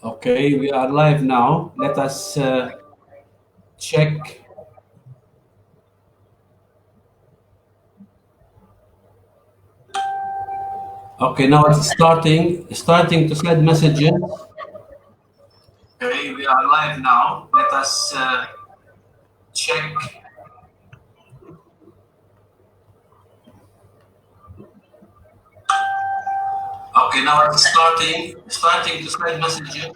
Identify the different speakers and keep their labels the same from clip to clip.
Speaker 1: Okay, we are live now. Let us check. Okay, now it's starting to send messages. Okay, we are live now. Let us check. Okay, now it's starting to send messages.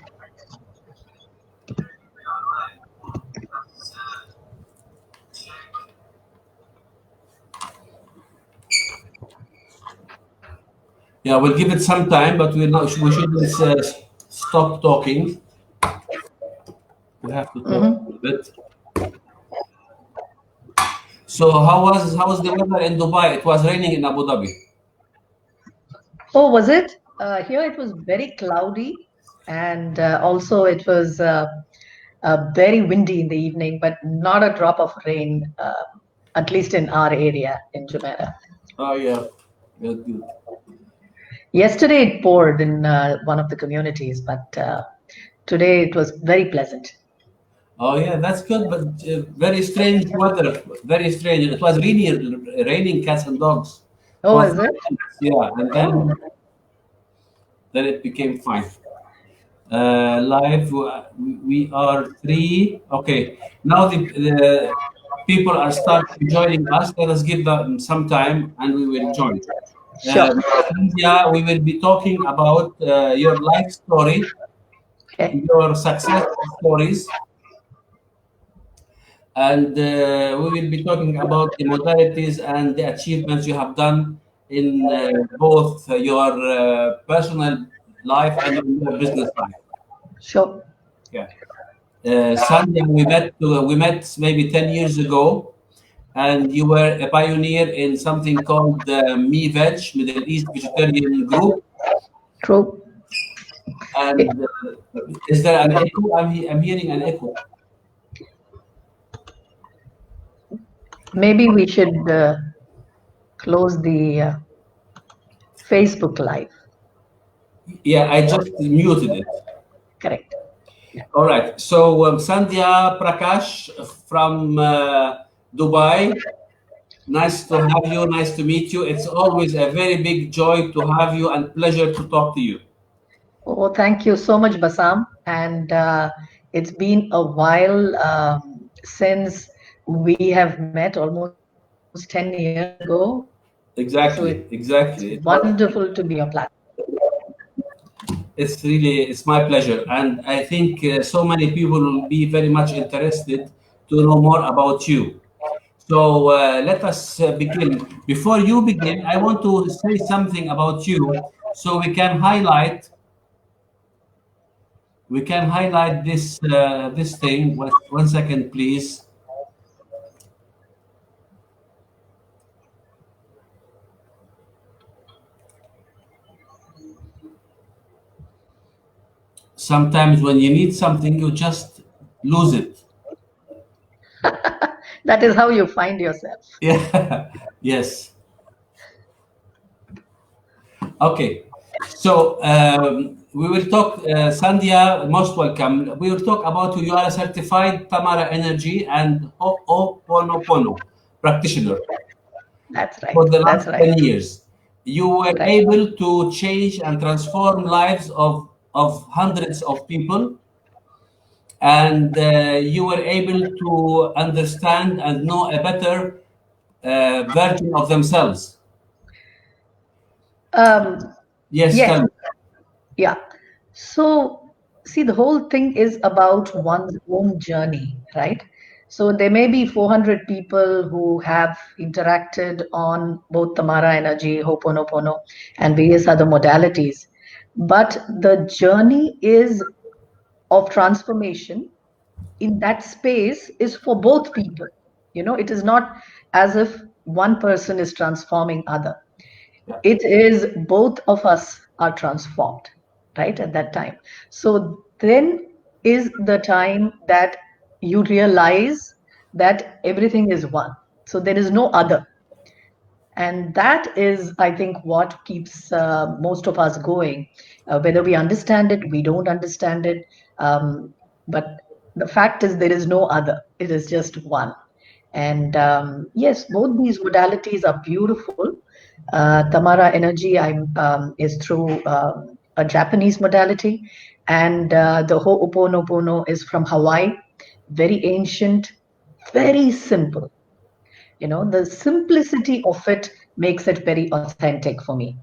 Speaker 1: Yeah, we'll give it some time, but we shouldn't stop talking. We have to talk a little bit. So how was the weather in Dubai? It was raining in Abu Dhabi.
Speaker 2: Oh, was it? Here it was very cloudy, and also it was very windy in the evening, but not a drop of rain, at least in our area in Jumeirah.
Speaker 1: Oh yeah, good.
Speaker 2: Yesterday it poured in one of the communities, but today it was very pleasant.
Speaker 1: Oh yeah, that's good, but very strange weather. Very strange. It was really raining cats and dogs
Speaker 2: Oh,
Speaker 1: for
Speaker 2: is it?
Speaker 1: 5 minutes. Yeah, and
Speaker 2: Oh,
Speaker 1: then it became fine. Live, we are three. Okay, now the people are starting joining us. Let us give them some time, and we will join.
Speaker 2: sure.
Speaker 1: Cynthia, we will be talking about your life story,
Speaker 2: Okay.
Speaker 1: your success stories, and we will be talking about the modalities and the achievements you have done in both your personal life and in your business life.
Speaker 2: Sure.
Speaker 1: Yeah. Sandhya, we met maybe 10 years ago, and you were a pioneer in something called the Me Veg, Middle East Vegetarian Group.
Speaker 2: True.
Speaker 1: And is there an echo? I'm hearing an echo.
Speaker 2: Maybe we should close the Facebook Live.
Speaker 1: Yeah, I just muted it.
Speaker 2: Correct.
Speaker 1: All right. So Sandhya Prakash from Dubai. Nice to have you. Nice to meet you. It's always a very big joy to have you and pleasure to talk to you.
Speaker 2: Oh, thank you so much, Bassam. And it's been a while since we have met, almost 10 years ago. So it's
Speaker 1: Exactly.
Speaker 2: wonderful to
Speaker 1: Exactly.
Speaker 2: be on your platform.
Speaker 1: It's my pleasure, and I think so many people will be very much interested to know more about you. So let us begin. Before you begin, I want to say something about you, so we can highlight this thing. One second, please. Sometimes when you need something, you just lose it.
Speaker 2: That is how you find yourself.
Speaker 1: Yeah. Yes. Okay. So we will talk, Sandhya, most welcome. We will talk about you are a certified Tamara Energy and Ho'oponopono practitioner
Speaker 2: That's
Speaker 1: for
Speaker 2: right.
Speaker 1: the
Speaker 2: That's
Speaker 1: last
Speaker 2: right.
Speaker 1: 10 years. You were
Speaker 2: Right.
Speaker 1: able to change and transform lives of hundreds of people, and you were able to understand and know a better version of themselves.
Speaker 2: Um,
Speaker 1: Yes, tell
Speaker 2: yes.
Speaker 1: me.
Speaker 2: Yeah. So, see, the whole thing is about one's own journey, right? So, there may be 400 people who have interacted on both Tamara Energy, Ho'oponopono, and various other modalities. But the journey is of transformation in that space is for both people. It is not as if one person is transforming other.
Speaker 1: Yeah.
Speaker 2: It is both of us are transformed, right, at that time. So then is the time that you realize that everything is one. So there is no other. And that is, I think, what keeps most of us going. Whether we understand it, we don't understand it. Um, but the fact is, there is no other. It is just one. And yes, both these modalities are beautiful. Tamara Energy is through a Japanese modality, and the Ho'oponopono is from Hawaii, very ancient, very simple. The simplicity of it makes it very authentic for me,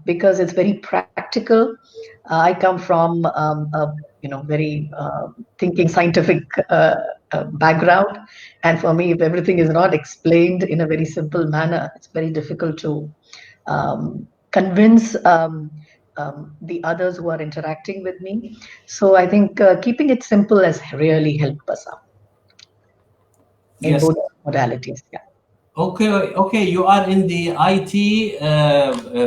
Speaker 2: because it's very practical. I come from a very thinking scientific background, and for me, if everything is not explained in a very simple manner, it's very difficult to convince the others who are interacting with me. So I think keeping it simple has really helped us out in
Speaker 1: Yes.
Speaker 2: both modalities. Yeah.
Speaker 1: Okay, okay. You are in the IT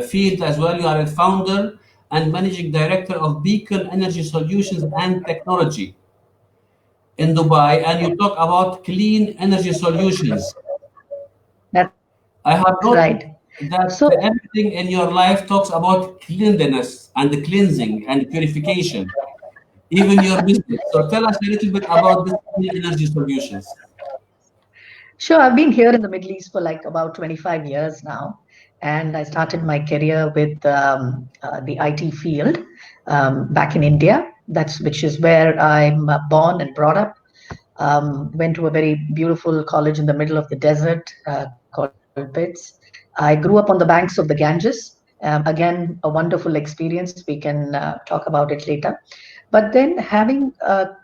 Speaker 1: field as well. You are a founder and managing director of Beacon Energy Solutions and Technology in Dubai, and you talk about clean energy solutions.
Speaker 2: That's right.
Speaker 1: I have
Speaker 2: So,
Speaker 1: noticed that everything in your life talks about cleanliness and cleansing and purification, even your business. So tell us a little bit about this clean energy solutions.
Speaker 2: sure, I've been here in the Middle East for like about 25 years now. And I started my career with the IT field back in India. Which is where I'm born and brought up. Went to a very beautiful college in the middle of the desert called BITS. I grew up on the banks of the Ganges. Again, a wonderful experience. We can talk about it later. But then, having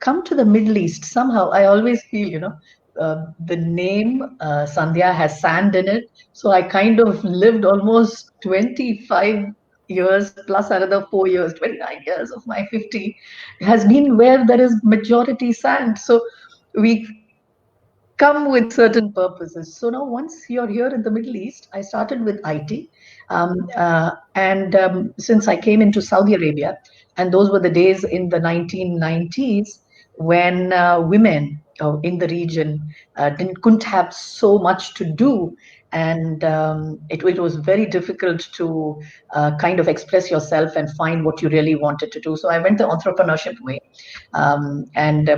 Speaker 2: come to the Middle East, somehow I always feel, the name Sandhya has sand in it. So I kind of lived almost 25 years plus another 4 years, 29 years of my 50 has been where there is majority sand. So we come with certain purposes. So now, once you're here in the Middle East, I started with IT. And since I came into Saudi Arabia, and those were the days in the 1990s when women in the region couldn't have so much to do. And it was very difficult to kind of express yourself and find what you really wanted to do. So I went the entrepreneurship way. And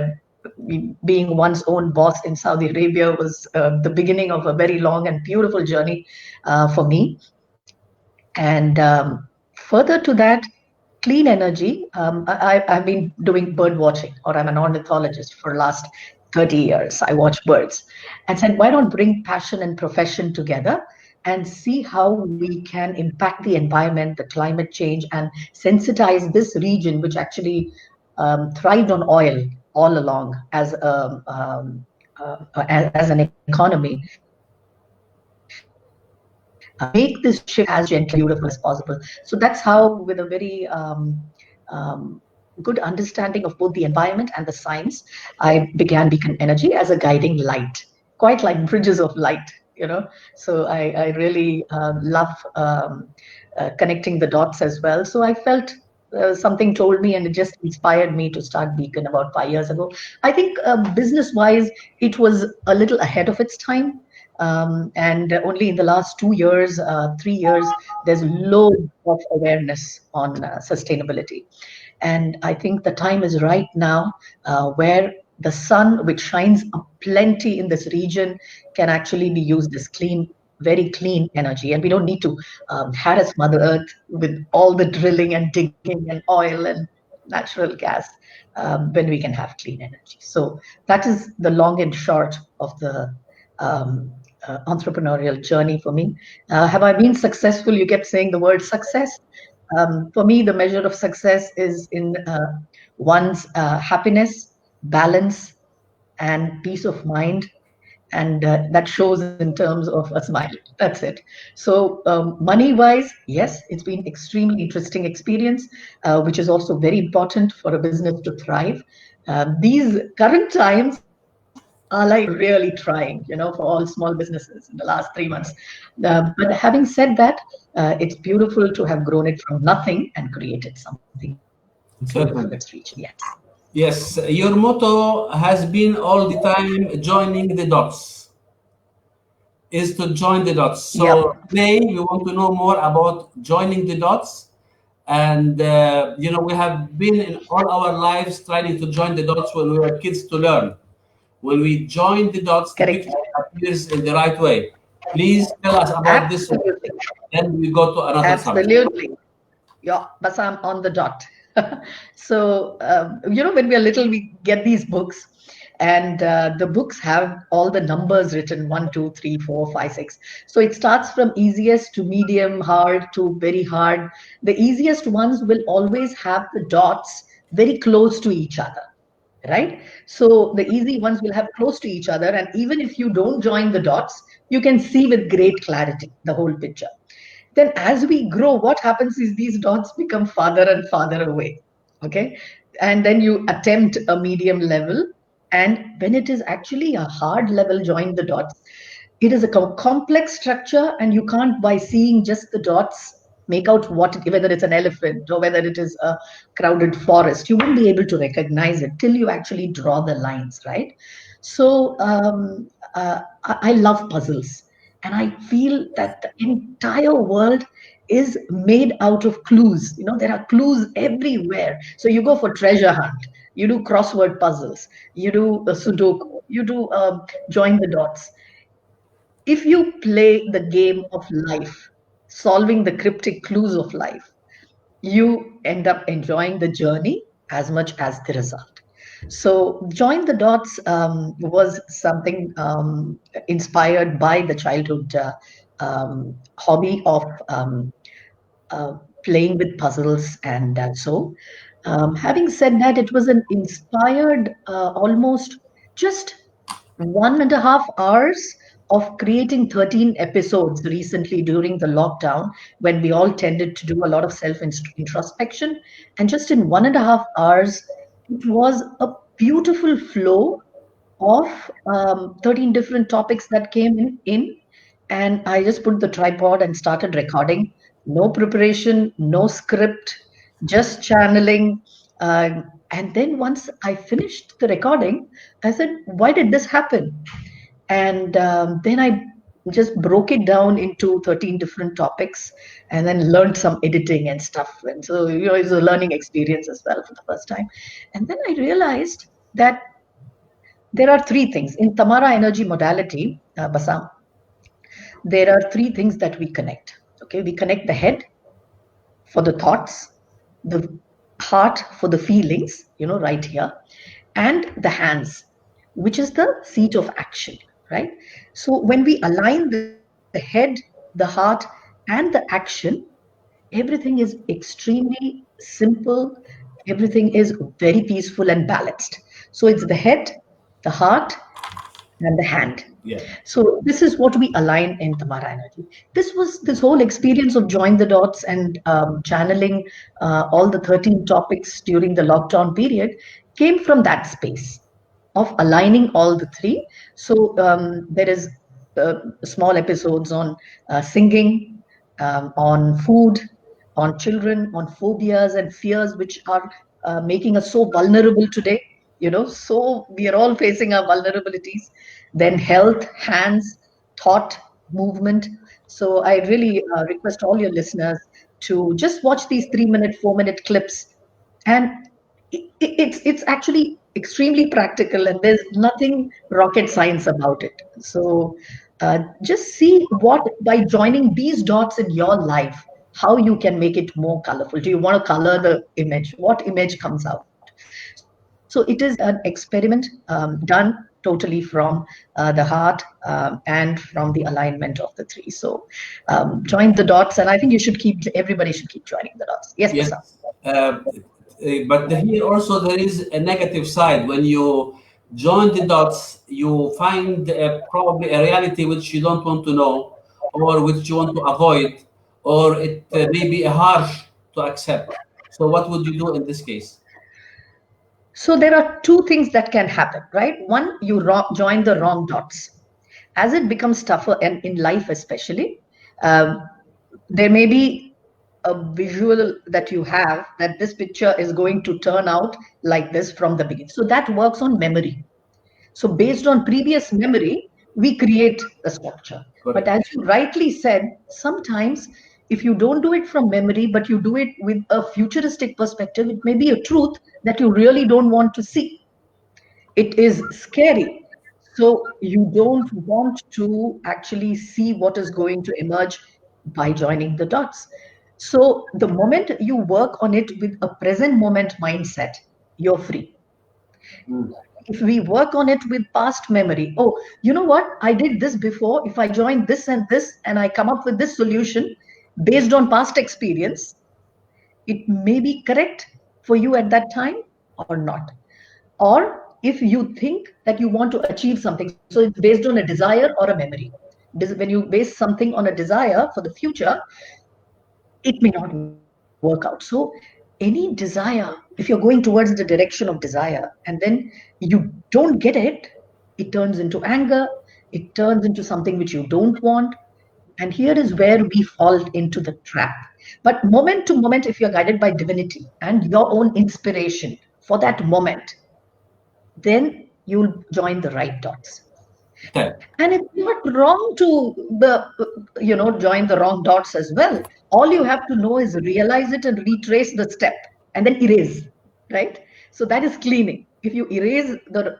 Speaker 2: being one's own boss in Saudi Arabia was the beginning of a very long and beautiful journey for me. And further to that, clean energy. I've been doing bird watching, or I'm an ornithologist for the last 30 years. I watch birds and said, why not bring passion and profession together and see how we can impact the environment, the climate change, and sensitize this region, which actually thrived on oil all along as an economy, make this shift as gently and as beautiful as possible. So that's how, with a very good understanding of both the environment and the science, I began Beacon Energy as a guiding light, quite like bridges of light. So I really love connecting the dots as well. So I felt something told me, and it just inspired me to start Beacon about 5 years ago. I think business wise, it was a little ahead of its time. And only in the last 2 years, 3 years, there's loads of awareness on sustainability. And I think the time is right now where the sun, which shines plenty in this region, can actually be used as clean, very clean energy. And we don't need to harass Mother Earth with all the drilling and digging and oil and natural gas when we can have clean energy. So that is the long and short of the entrepreneurial journey for me. Have I been successful? You kept saying the word success. For me, the measure of success is in one's happiness, balance, and peace of mind. And that shows in terms of a smile. That's it. So, money wise, yes, it's been extremely interesting experience, which is also very important for a business to thrive. These current times are like really trying, for all small businesses in the last 3 months. But having said that, it's beautiful to have grown it from nothing and created something beautiful in this region. Yes.
Speaker 1: Certainly. Yes, your motto has been all the time joining the dots. is to join the dots.
Speaker 2: Yep.
Speaker 1: So today we want to know more about joining the dots. And we have been in all our lives trying to join the dots when we were kids to learn. When we join the dots, the
Speaker 2: Correct.
Speaker 1: picture appears in the right way. Please tell us about this,
Speaker 2: Absolutely.
Speaker 1: then we go to another subject.
Speaker 2: Absolutely. Yeah, Bassam on the dot. So, when we are little, we get these books, and the books have all the numbers written 1, 2, 3, 4, 5, 6. So it starts from easiest to medium, hard to very hard. The easiest ones will always have the dots very close to each other, right? So the easy ones will have close to each other, and even if you don't join the dots, you can see with great clarity the whole picture. Then as we grow, what happens is these dots become farther and farther away. Okay. And then you attempt a medium level. And when it is actually a hard level, join the dots, it is a complex structure, and you can't, by seeing just the dots, make out whether it's an elephant or whether it is a crowded forest. You won't be able to recognize it till you actually draw the lines, right? So I love puzzles, and I feel that the entire world is made out of clues. There are clues everywhere. So you go for treasure hunt, you do crossword puzzles, you do Sudoku, you do join the dots. If you play the game of life, solving the cryptic clues of life, you end up enjoying the journey as much as the result. So, Join the Dots was something inspired by the childhood hobby of uh, playing with puzzles. And having said that, it was an inspired almost just 1.5 hours of creating 13 episodes recently during the lockdown, when we all tended to do a lot of self introspection. And just in 1.5 hours, it was a beautiful flow of 13 different topics that came in. And I just put the tripod and started recording. No preparation, no script, just channeling. And then once I finished the recording, I said, why did this happen? And then I just broke it down into 13 different topics, and then learned some editing and stuff. And so, it's a learning experience as well for the first time. And then I realized that there are three things in Tamara energy modality, Basam. There are three things that we connect. Okay, we connect the head for the thoughts, the heart for the feelings, right here, and the hands, which is the seat of action, right? So when we align the head, the heart, and the action, everything is extremely simple. Everything is very peaceful and balanced. So it's the head, the heart, and the hand.
Speaker 1: Yeah.
Speaker 2: So this is what we align in Tamara energy. This whole experience of join the dots and channeling all the 13 topics during the lockdown period came from that space of aligning all the three. So there is small episodes on singing, on food, on children, on phobias and fears, which are making us so vulnerable today. So we are all facing our vulnerabilities. Then health, hands, thought, movement. So I really request all your listeners to just watch these 3 minute, 4 minute clips, and it's actually extremely practical, and there's nothing rocket science about it. So just see what, by joining these dots in your life, how you can make it more colorful. Do you want to color the image? What image comes out? So it is an experiment done totally from the heart, and from the alignment of the three. So join the dots, and I think everybody should keep joining the dots. Yes,
Speaker 1: Yes.
Speaker 2: Basam.
Speaker 1: But here also there is a negative side. When you join the dots, you find probably a reality which you don't want to know, or which you want to avoid, or it may be harsh to accept. So what would you do in this case?
Speaker 2: So there are two things that can happen, right? One, you join the wrong dots. As it becomes tougher, and in life especially, um, there may be a visual that you have that this picture is going to turn out like this from the beginning. So that works on memory. So based on previous memory, we create a structure. But
Speaker 1: Correct.
Speaker 2: as you rightly said, sometimes if you don't do it from memory, but you do it with a futuristic perspective, it may be a truth that you really don't want to see. It is scary. So you don't want to actually see what is going to emerge by joining the dots. So the moment you work on it with a present moment mindset, you're free.
Speaker 1: Mm.
Speaker 2: If we work on it with past memory, oh, you know what, I did this before, if I join this and I come up with this solution based on past experience, it may be correct for you at that time or not. Or if you think that you want to achieve something, so it's based on a desire or a memory. When you base something on a desire for the future, it may not work out. So any desire, if you're going towards the direction of desire and then you don't get it, it turns into anger, it turns into something which you don't want. And here is where we fall into the trap. But moment to moment, if you're guided by divinity and your own inspiration for that moment, then you'll join the right dots.
Speaker 1: Okay.
Speaker 2: And it's not wrong to join the wrong dots as well. All you have to know is realize it and retrace the step and then erase, right? So that is cleaning. If you erase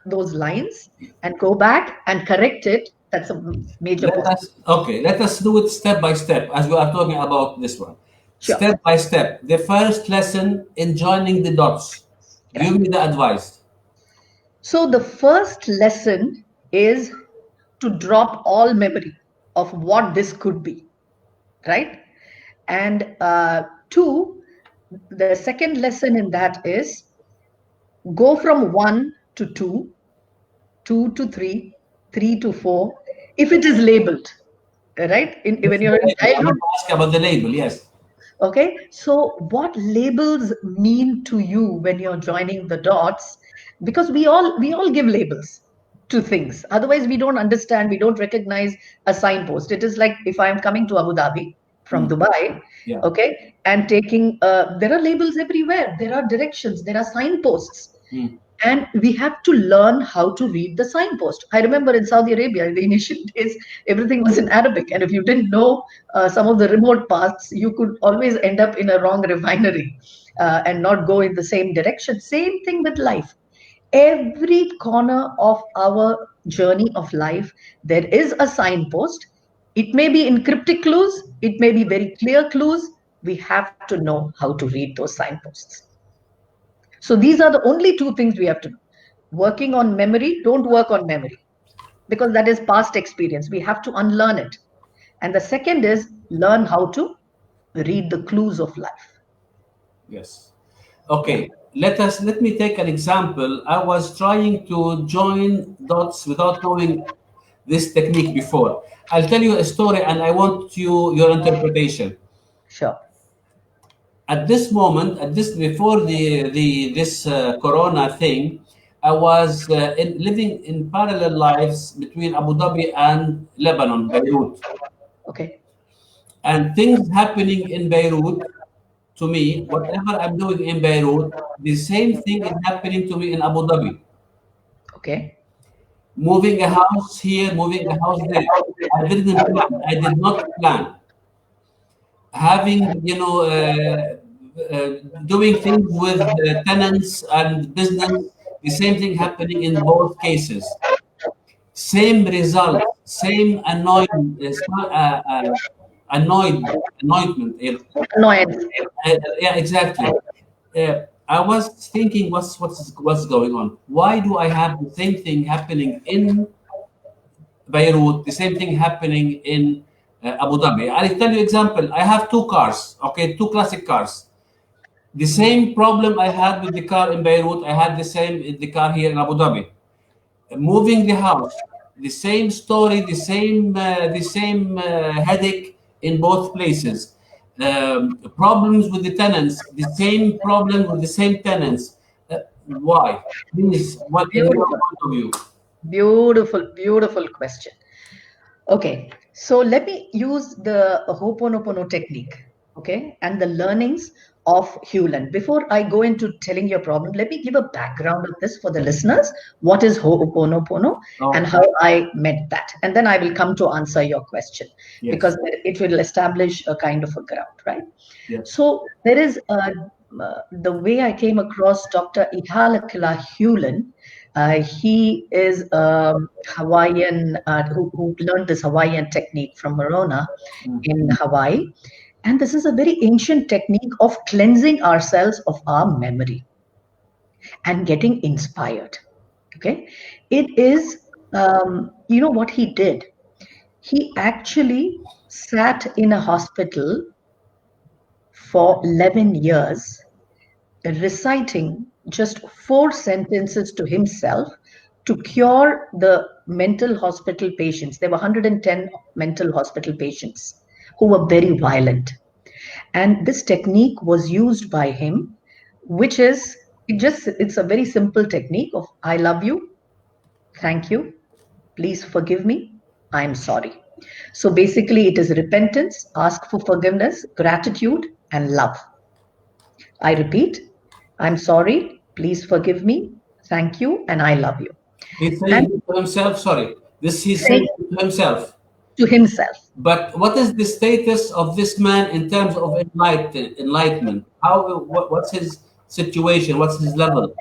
Speaker 2: those lines and go back and correct it, that's a major
Speaker 1: Let
Speaker 2: positive.
Speaker 1: us okay. Let us do it step by step as we are talking about this one.
Speaker 2: Sure.
Speaker 1: Step by step. The first lesson in joining the dots. Give
Speaker 2: Right.
Speaker 1: me the advice.
Speaker 2: So the first lesson is to drop all memory of what this could be, right? And two, the second lesson in that is go from one to two, two to three, three to four, if it is labeled, right? When
Speaker 1: That's the
Speaker 2: you're in
Speaker 1: label. I
Speaker 2: childhood,
Speaker 1: want to ask about the label. Yes.
Speaker 2: okay? So what labels mean to you when you're joining the dots? Because we all give labels to things. Otherwise, we don't understand, we don't recognize a signpost. It is like if I'm coming to Abu Dhabi from
Speaker 1: Mm.
Speaker 2: Dubai,
Speaker 1: Yeah.
Speaker 2: okay, and taking there are labels everywhere, there are directions, there are signposts.
Speaker 1: Mm.
Speaker 2: And we have to learn how to read the signpost. I remember in Saudi Arabia, in the initial days, everything was in Arabic. And if you didn't know some of the remote paths, you could always end up in a wrong refinery and not go in the same direction. Same thing with life. Every corner of our journey of life, there is a signpost. It may be in cryptic clues, it may be very clear clues. We have to know how to read those signposts. So these are the only two things we have to do. Working on memory, don't work on memory because that is past experience. We have to unlearn it. And the second is learn how to read the clues of life.
Speaker 1: Yes.
Speaker 2: Yeah,
Speaker 1: Okay. Let me take an example. I was trying to join dots without knowing this technique before. I'll tell you a story and I want your interpretation.
Speaker 2: sure.
Speaker 1: At this moment, at this before the this corona thing, I was living in parallel lives between Abu Dhabi and Lebanon, Beirut,
Speaker 2: Okay,
Speaker 1: and things happening in Beirut to me. Whatever I'm doing in Beirut, the same thing is happening to me in Abu Dhabi.
Speaker 2: okay,
Speaker 1: Moving a house here, moving a house there. I didn't plan. I did not plan. Having uh, doing things with tenants and business, the same thing happening in both cases, same result, same anointment.
Speaker 2: annoyance.
Speaker 1: Yeah, exactly. I was thinking, what's going on? Why do I have the same thing happening in Beirut, the same thing happening in Abu Dhabi? I'll tell you example. I have two cars, okay, two classic cars. The same problem I had with the car in Beirut, I had the same in the car here in Abu Dhabi. Moving the house, the same story, the same headache in both places. Problems with the tenants, the same problem with the same tenants. Why? Please, what in your
Speaker 2: Beautiful,
Speaker 1: point of view?
Speaker 2: beautiful, beautiful question. Okay, so let me use the Ho'oponopono technique, okay, and the learnings of Hewlin. Before I go into telling your problem, let me give a background of this for the listeners. What is Ho'oponopono and
Speaker 1: Oh,
Speaker 2: how I met that? And then I will come to answer your question
Speaker 1: yes,
Speaker 2: because it will establish a kind of a ground, right?
Speaker 1: yes.
Speaker 2: So there is the way I came across Dr. Ihalakila Hewlin. He is a Hawaiian who learned this Hawaiian technique from Morona
Speaker 1: Mm.
Speaker 2: in Hawaii. And this is a very ancient technique of cleansing ourselves of our memory and getting inspired. Okay. It is, you know what he did? He actually sat in a hospital for 11 years reciting just 4 sentences to himself to cure the mental hospital patients. There were 110 mental hospital patients who were very violent. And this technique was used by him, which is it's a very simple technique of I love you, thank you, please forgive me, I'm sorry. So basically, it is repentance, ask for forgiveness, gratitude, and love. I repeat, I'm sorry, please forgive me, thank you, and I love you.
Speaker 1: He's
Speaker 2: And
Speaker 1: saying to himself, sorry, this he's
Speaker 2: say
Speaker 1: saying to himself.
Speaker 2: to himself.
Speaker 1: But what is the status of this man in terms of enlightenment? What's his situation? What's his level?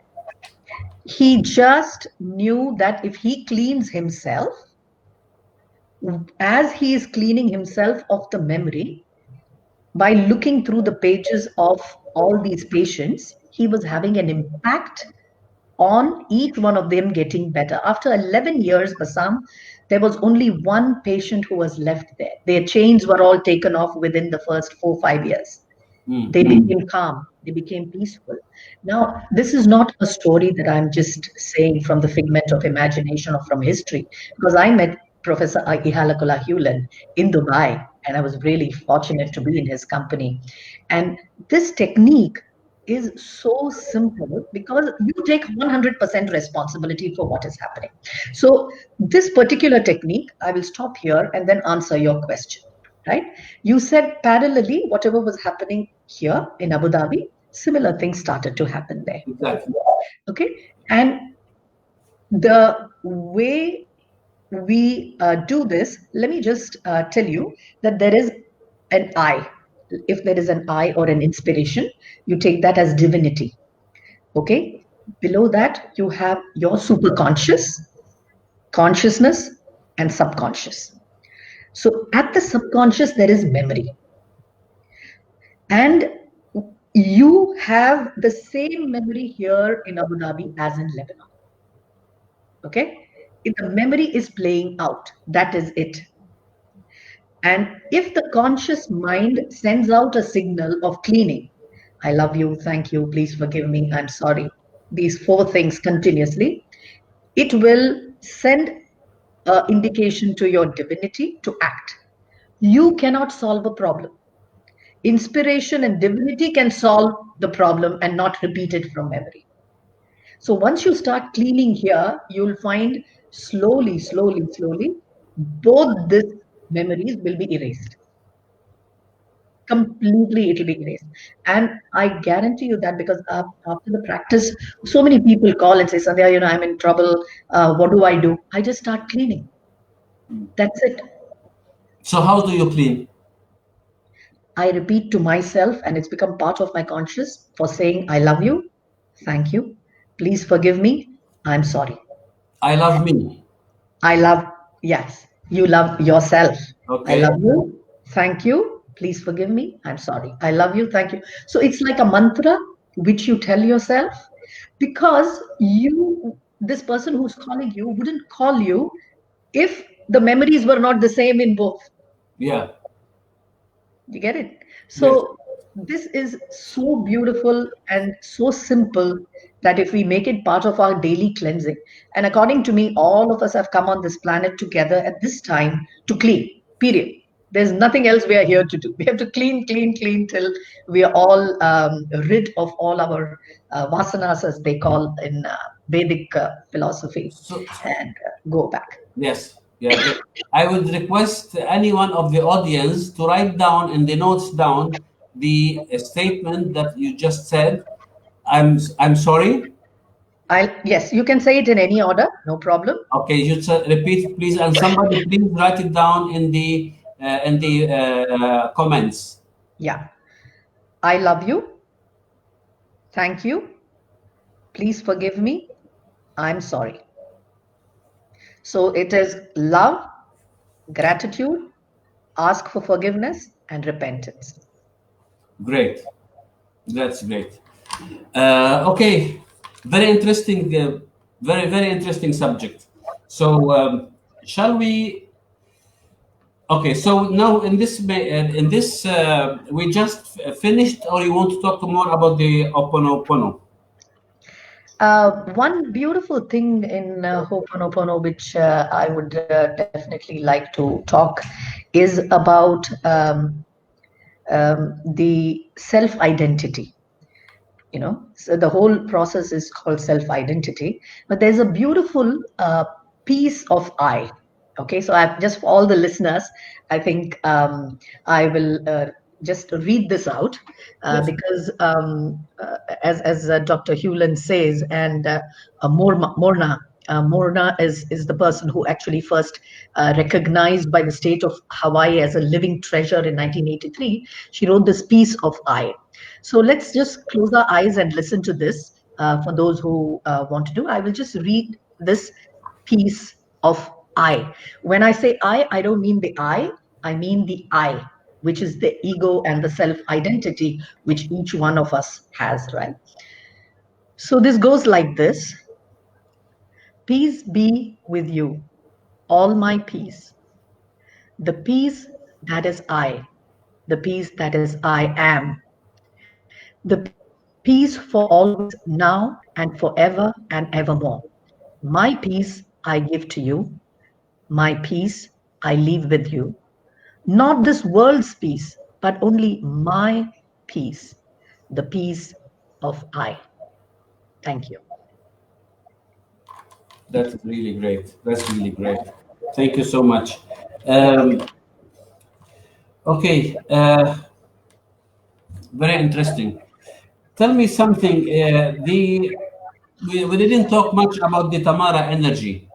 Speaker 2: He just knew that if he cleans himself, as he is cleaning himself of the memory, by looking through the pages of all these patients, he was having an impact on each one of them getting better. After 11 years, Bassam, there was only one patient who was left there. Their chains were all taken off within the first 4 5 years.
Speaker 1: Mm.
Speaker 2: They became calm, they became peaceful. Now, this is not a story that I'm just saying from the figment of imagination or from history, because I met Professor Ihalakula Hewlin in Dubai, and I was really fortunate to be in his company. And this technique is so simple because you take 100% responsibility for what is happening. So, this particular technique, I will stop here and then answer your question, right? You said parallelly, whatever was happening here in Abu Dhabi, similar things started to happen there.
Speaker 1: Exactly.
Speaker 2: Okay. And the way we do this, let me just tell you that there is an I. If there is an I or an inspiration, you take that as divinity. Okay. Below that, you have your superconscious, consciousness, and subconscious. So at the subconscious, there is memory. And you have the same memory here in Abu Dhabi as in Lebanon. Okay? If the memory is playing out, that is it. And if the conscious mind sends out a signal of cleaning, I love you, thank you, please forgive me, I'm sorry, these 4 things continuously, it will send an indication to your divinity to act. You cannot solve a problem. Inspiration and divinity can solve the problem and not repeat it from memory. So once you start cleaning here, you'll find slowly, slowly, slowly, both these memories will be erased. Completely, it will be erased. And I guarantee you that because after the practice, so many people call and say, Sandhya, I'm in trouble. What do I do? I just start cleaning. That's it.
Speaker 1: So how do you clean?
Speaker 2: I repeat to myself, and it's become part of my conscious for saying, I love you, thank you, please forgive me, I'm sorry.
Speaker 1: I love me.
Speaker 2: I love, yes, you love yourself. I
Speaker 1: Okay.
Speaker 2: love you, thank you, please forgive me, I'm sorry. I love you, thank you. So it's like a mantra which you tell yourself because this person who's calling you wouldn't call you if the memories were not the same in both.
Speaker 1: Yeah.
Speaker 2: You get it?
Speaker 1: Yes.
Speaker 2: So this is so beautiful and so simple that if we make it part of our daily cleansing, and according to me, all of us have come on this planet together at this time to clean, period. There's nothing else we are here to do. We have to clean, clean, clean till we are all rid of all our vasanas, as they call in Vedic philosophy,
Speaker 1: So,
Speaker 2: and go back.
Speaker 1: yes. Yeah. I would request anyone of the audience to write down in the notes down the statement that you just said. I'm sorry.
Speaker 2: Yes, you can say it in any order, no problem.
Speaker 1: Okay, you repeat, please, and somebody please write it down in the comments.
Speaker 2: Yeah. I love you. Thank you. Please forgive me. I'm sorry. So it is love, gratitude, ask for forgiveness, and repentance.
Speaker 1: Great, that's great. Okay, very interesting, very interesting subject. So, shall we? Okay, so now in this we just finished, or you want to talk more about the Oponopono?
Speaker 2: One beautiful thing in Ho'oponopono, which I would definitely like to talk, is about the self identity. So the whole process is called self identity, but there's a beautiful piece of I. Okay, so I've just for all the listeners, I think I will just read this out
Speaker 1: Yes.
Speaker 2: because as Dr. Hewlin says, and Morna is the person who actually first recognized by the state of Hawaii as a living treasure in 1983. She wrote this piece of I. So let's just close our eyes and listen to this. For those who want to do, I will just read this piece of I. When I say I don't mean the I mean the I, which is the ego and the self identity which each one of us has, right? So this goes like this: Peace be with you, all my peace, the peace that is I, the peace that is I am, the peace for always, now and forever and evermore. My peace I give to you, my peace I leave with you. Not this world's peace, but only my peace, the peace of I. Thank you.
Speaker 1: That's really great. That's really great. Thank you so much.
Speaker 2: You're welcome.
Speaker 1: Okay, very interesting. Tell me something. We didn't talk much about the Tamara energy.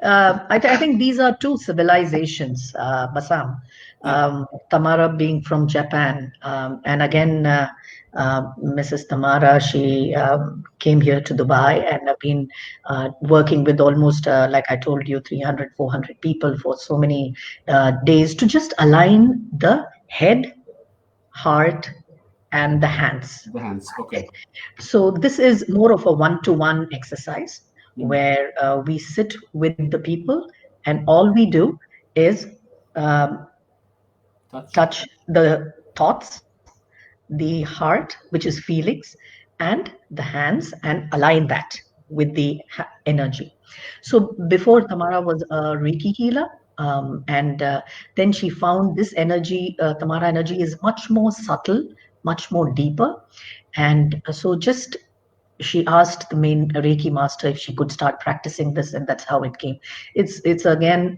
Speaker 2: I think these are two civilizations, Bassam.
Speaker 1: Yeah.
Speaker 2: Tamara being from Japan, and again, Mrs. Tamara, she came here to Dubai and have been working with almost, like I told you, 300, 400 people for so many days to just align the head, heart, and the hands.
Speaker 1: The hands. Okay.
Speaker 2: Okay. So this is more of a one-to-one exercise
Speaker 1: Mhm.
Speaker 2: where we sit with the people and all we do is um,
Speaker 1: Touch.
Speaker 2: touch the thoughts, the heart, which is feelings, and the hands, and align that with the energy. So before, Tamara was a Reiki healer, and then she found this energy, Tamara energy, is much more subtle, much more deeper. And so just she asked the main Reiki master if she could start practicing this, and that's how it came. It's again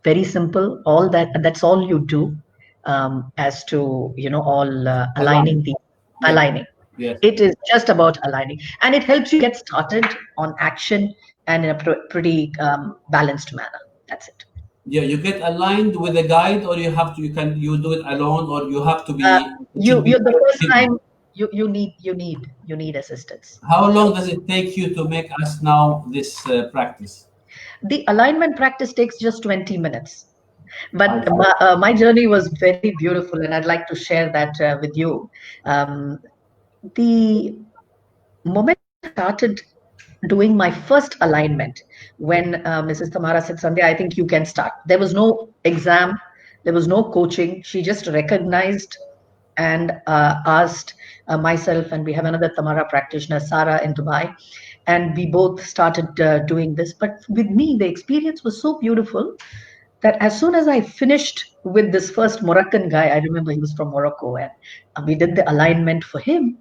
Speaker 2: very simple. All that's all you do, as to all
Speaker 1: Align.
Speaker 2: aligning the
Speaker 1: Yes.
Speaker 2: aligning.
Speaker 1: Yes.
Speaker 2: It is just about aligning, and it helps you get started on action and in a pretty balanced manner. That's it.
Speaker 1: Yeah. You get aligned with a guide, or you do it alone, or you have to
Speaker 2: Uh,
Speaker 1: be. It should
Speaker 2: you
Speaker 1: be
Speaker 2: the first
Speaker 1: hidden.
Speaker 2: time you need assistance.
Speaker 1: How long does it take you to make us now this practice?
Speaker 2: The alignment practice takes just 20 minutes.
Speaker 1: I
Speaker 2: But
Speaker 1: see.
Speaker 2: my journey was very beautiful, and I'd like to share that with you. Um, the moment I started doing my first alignment, when Mrs. Tamara said, Sandhya, I think you can start. There was no exam, there was no coaching. She just recognized and asked myself, and we have another Tamara practitioner, Sarah, in Dubai, and we both started doing this. But with me, the experience was so beautiful that as soon as I finished with this first Moroccan guy, I remember he was from Morocco, and we did the alignment for him.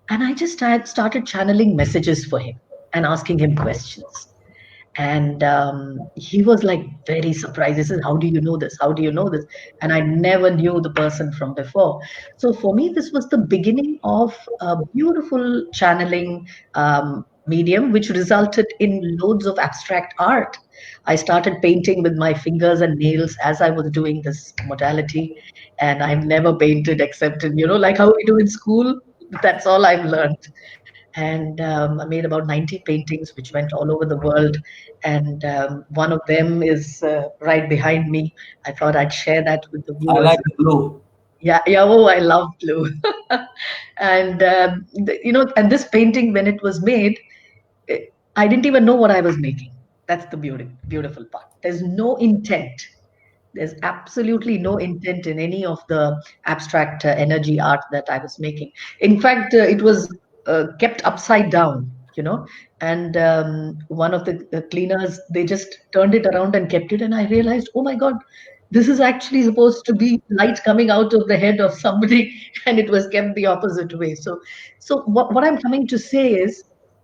Speaker 2: And I just had started channeling messages for him and asking him questions. And he was like very surprised. He says, "How do you know this? How do you know this?" And I never knew the person from before. So for me, this was the beginning of a beautiful channeling medium, which resulted in loads of abstract art. I started painting with my fingers and nails as I was doing this modality, and I've never painted except in, like how we do in school. That's all I've learned. And I made about 90 paintings which went all over the world. And one of them is right behind me. I thought I'd share that with the
Speaker 1: I
Speaker 2: viewers.
Speaker 1: like the blue.
Speaker 2: Yeah, yeah. Oh, I love blue. And and this painting, when it was made, I didn't even know what I was making. That's the beautiful part. There's no intent. There's absolutely no intent in any of the abstract energy art that I was making. In fact, it was kept upside down, and one of the cleaners, they just turned it around and kept it. And I realized, oh my God, this is actually supposed to be light coming out of the head of somebody, and it was kept the opposite way. So what I'm coming to say is,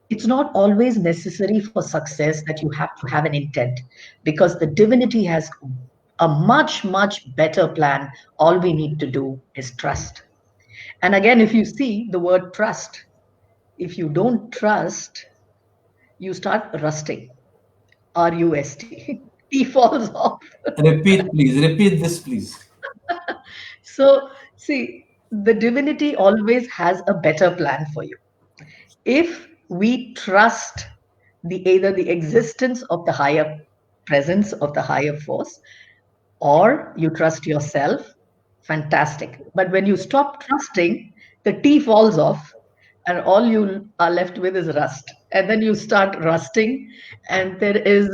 Speaker 2: it's not always necessary for success that you have to have an intent, because the divinity has a much, much better plan. All we need to do is trust. And again, if you see the word trust, if you don't trust, you start rusting. RUST. T falls off.
Speaker 1: Repeat, please. Repeat this, please.
Speaker 2: So, see, the divinity always has a better plan for you. If we trust either the existence of the higher presence of the higher force, or you trust yourself, fantastic. But when you stop trusting, the T falls off, and all you are left with is rust. And then you start rusting, and there is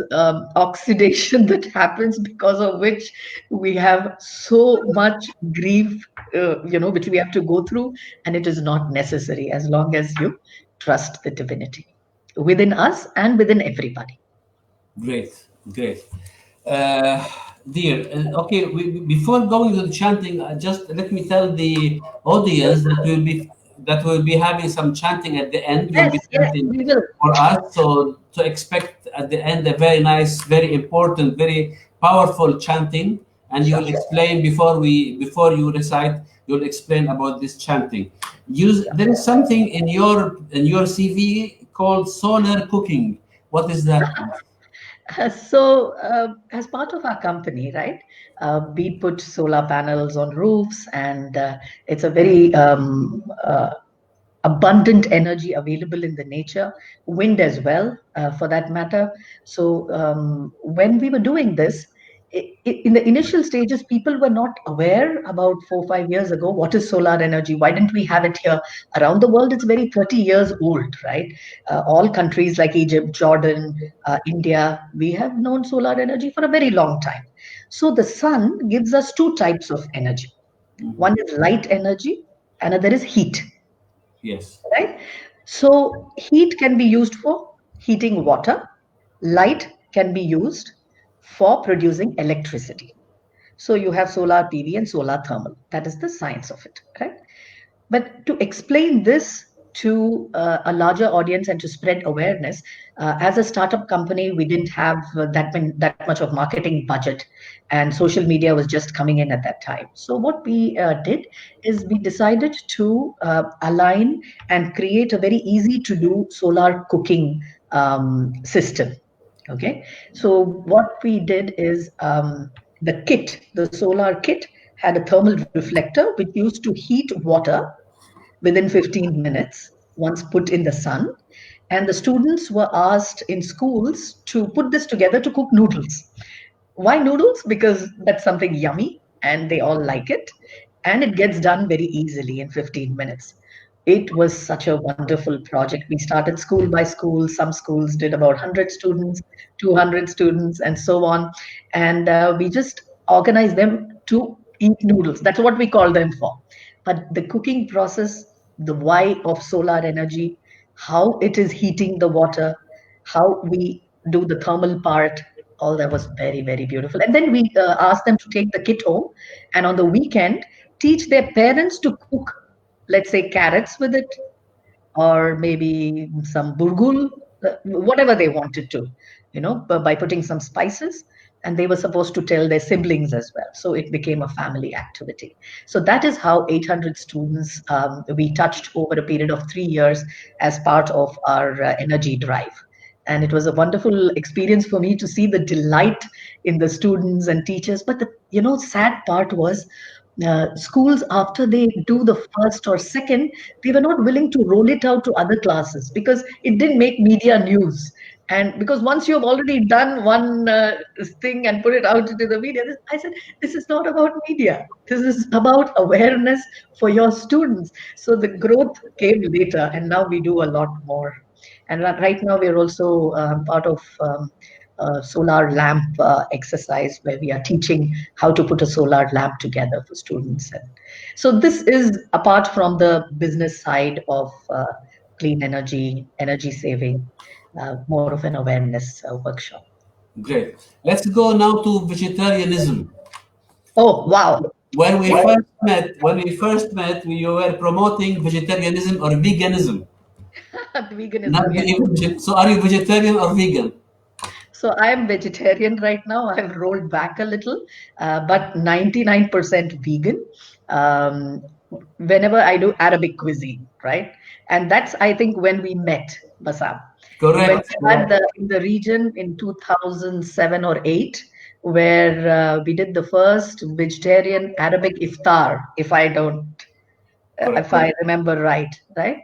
Speaker 2: oxidation that happens, because of which we have so much grief, which we have to go through. And it is not necessary as long as you trust the divinity within us and within everybody.
Speaker 1: Great, great. Uh, Dear, okay, before going to the chanting, just let me tell the audience that will be having some chanting at the end. You'll
Speaker 2: Yes,
Speaker 1: be
Speaker 2: yes,
Speaker 1: chanting
Speaker 2: we will.
Speaker 1: for us, so to expect at the end a very nice, very important, very powerful chanting, and
Speaker 2: Sure.
Speaker 1: you'll explain before you recite. You'll explain about this chanting. There is something in your CV called solar cooking. What is that?
Speaker 2: As part of our company, right, we put solar panels on roofs, and it's a very abundant energy available in the nature, wind as well, for that matter. So when we were doing this, in the initial stages, people were not aware about 4 5 years ago what is solar energy. Why didn't we have it here? Around the world, it's very 30 years old, right? All countries like Egypt, Jordan, India, we have known solar energy for a very long time. So the sun gives us two types of energy.
Speaker 1: Mhm.
Speaker 2: One is light energy, another is heat,
Speaker 1: Yes.
Speaker 2: right? So heat can be used for heating water, light can be used for producing electricity. So you have solar PV and solar thermal. That is the science of it, right? But to explain this to a larger audience and to spread awareness, as a startup company, we didn't have that much of marketing budget, and social media was just coming in at that time. So what we did is we decided to align and create a very easy to do solar cooking system. Okay, so what we did is, the solar kit had a thermal reflector which used to heat water within 15 minutes once put in the sun. And the students were asked in schools to put this together to cook noodles. Why noodles? Because that's something yummy and they all like it. And it gets done very easily in 15 minutes. It was such a wonderful project. We started school by school. Some schools did about 100 students, 200 students, and so on. And we just organized them to eat noodles. That's what we call them for. But the cooking process, the why of solar energy, how it is heating the water, how we do the thermal part, all that was very, very beautiful. And then we asked them to take the kit home, and on the weekend, teach their parents to cook, let's say, carrots with it, or maybe some burgul. whatever they wanted to, by putting some spices. And they were supposed to tell their siblings as well. So it became a family activity. So that is how 800 students we touched over a period of 3 years as part of our energy drive. And it was a wonderful experience for me to see the delight in the students and teachers. But the sad part was, schools, after they do the first or second, they were not willing to roll it out to other classes because it didn't make media news. And because once you have already done one thing and put it out into the media, I said, this is not about media. This is about awareness for your students. So the growth came later, and now we do a lot more. And right now, we are also part of solar lamp exercise, where we are teaching how to put a solar lamp together for students. And so this is apart from the business side of clean energy, energy saving, more of an awareness workshop.
Speaker 1: Great. Let's go now to vegetarianism.
Speaker 2: Oh, wow.
Speaker 1: When we first met, we were promoting vegetarianism or veganism. Not
Speaker 2: Veganism, yes.
Speaker 1: even so, are you vegetarian or vegan?
Speaker 2: So I'm vegetarian right now. I've rolled back a little, but 99% vegan. Um, Whenever I do Arabic cuisine, right? And that's, I think, when we met, Basam. When
Speaker 1: Correct.
Speaker 2: we had in the region in 2007 or 8, where we did the first vegetarian Arabic iftar,
Speaker 1: Correct.
Speaker 2: if I remember right, right?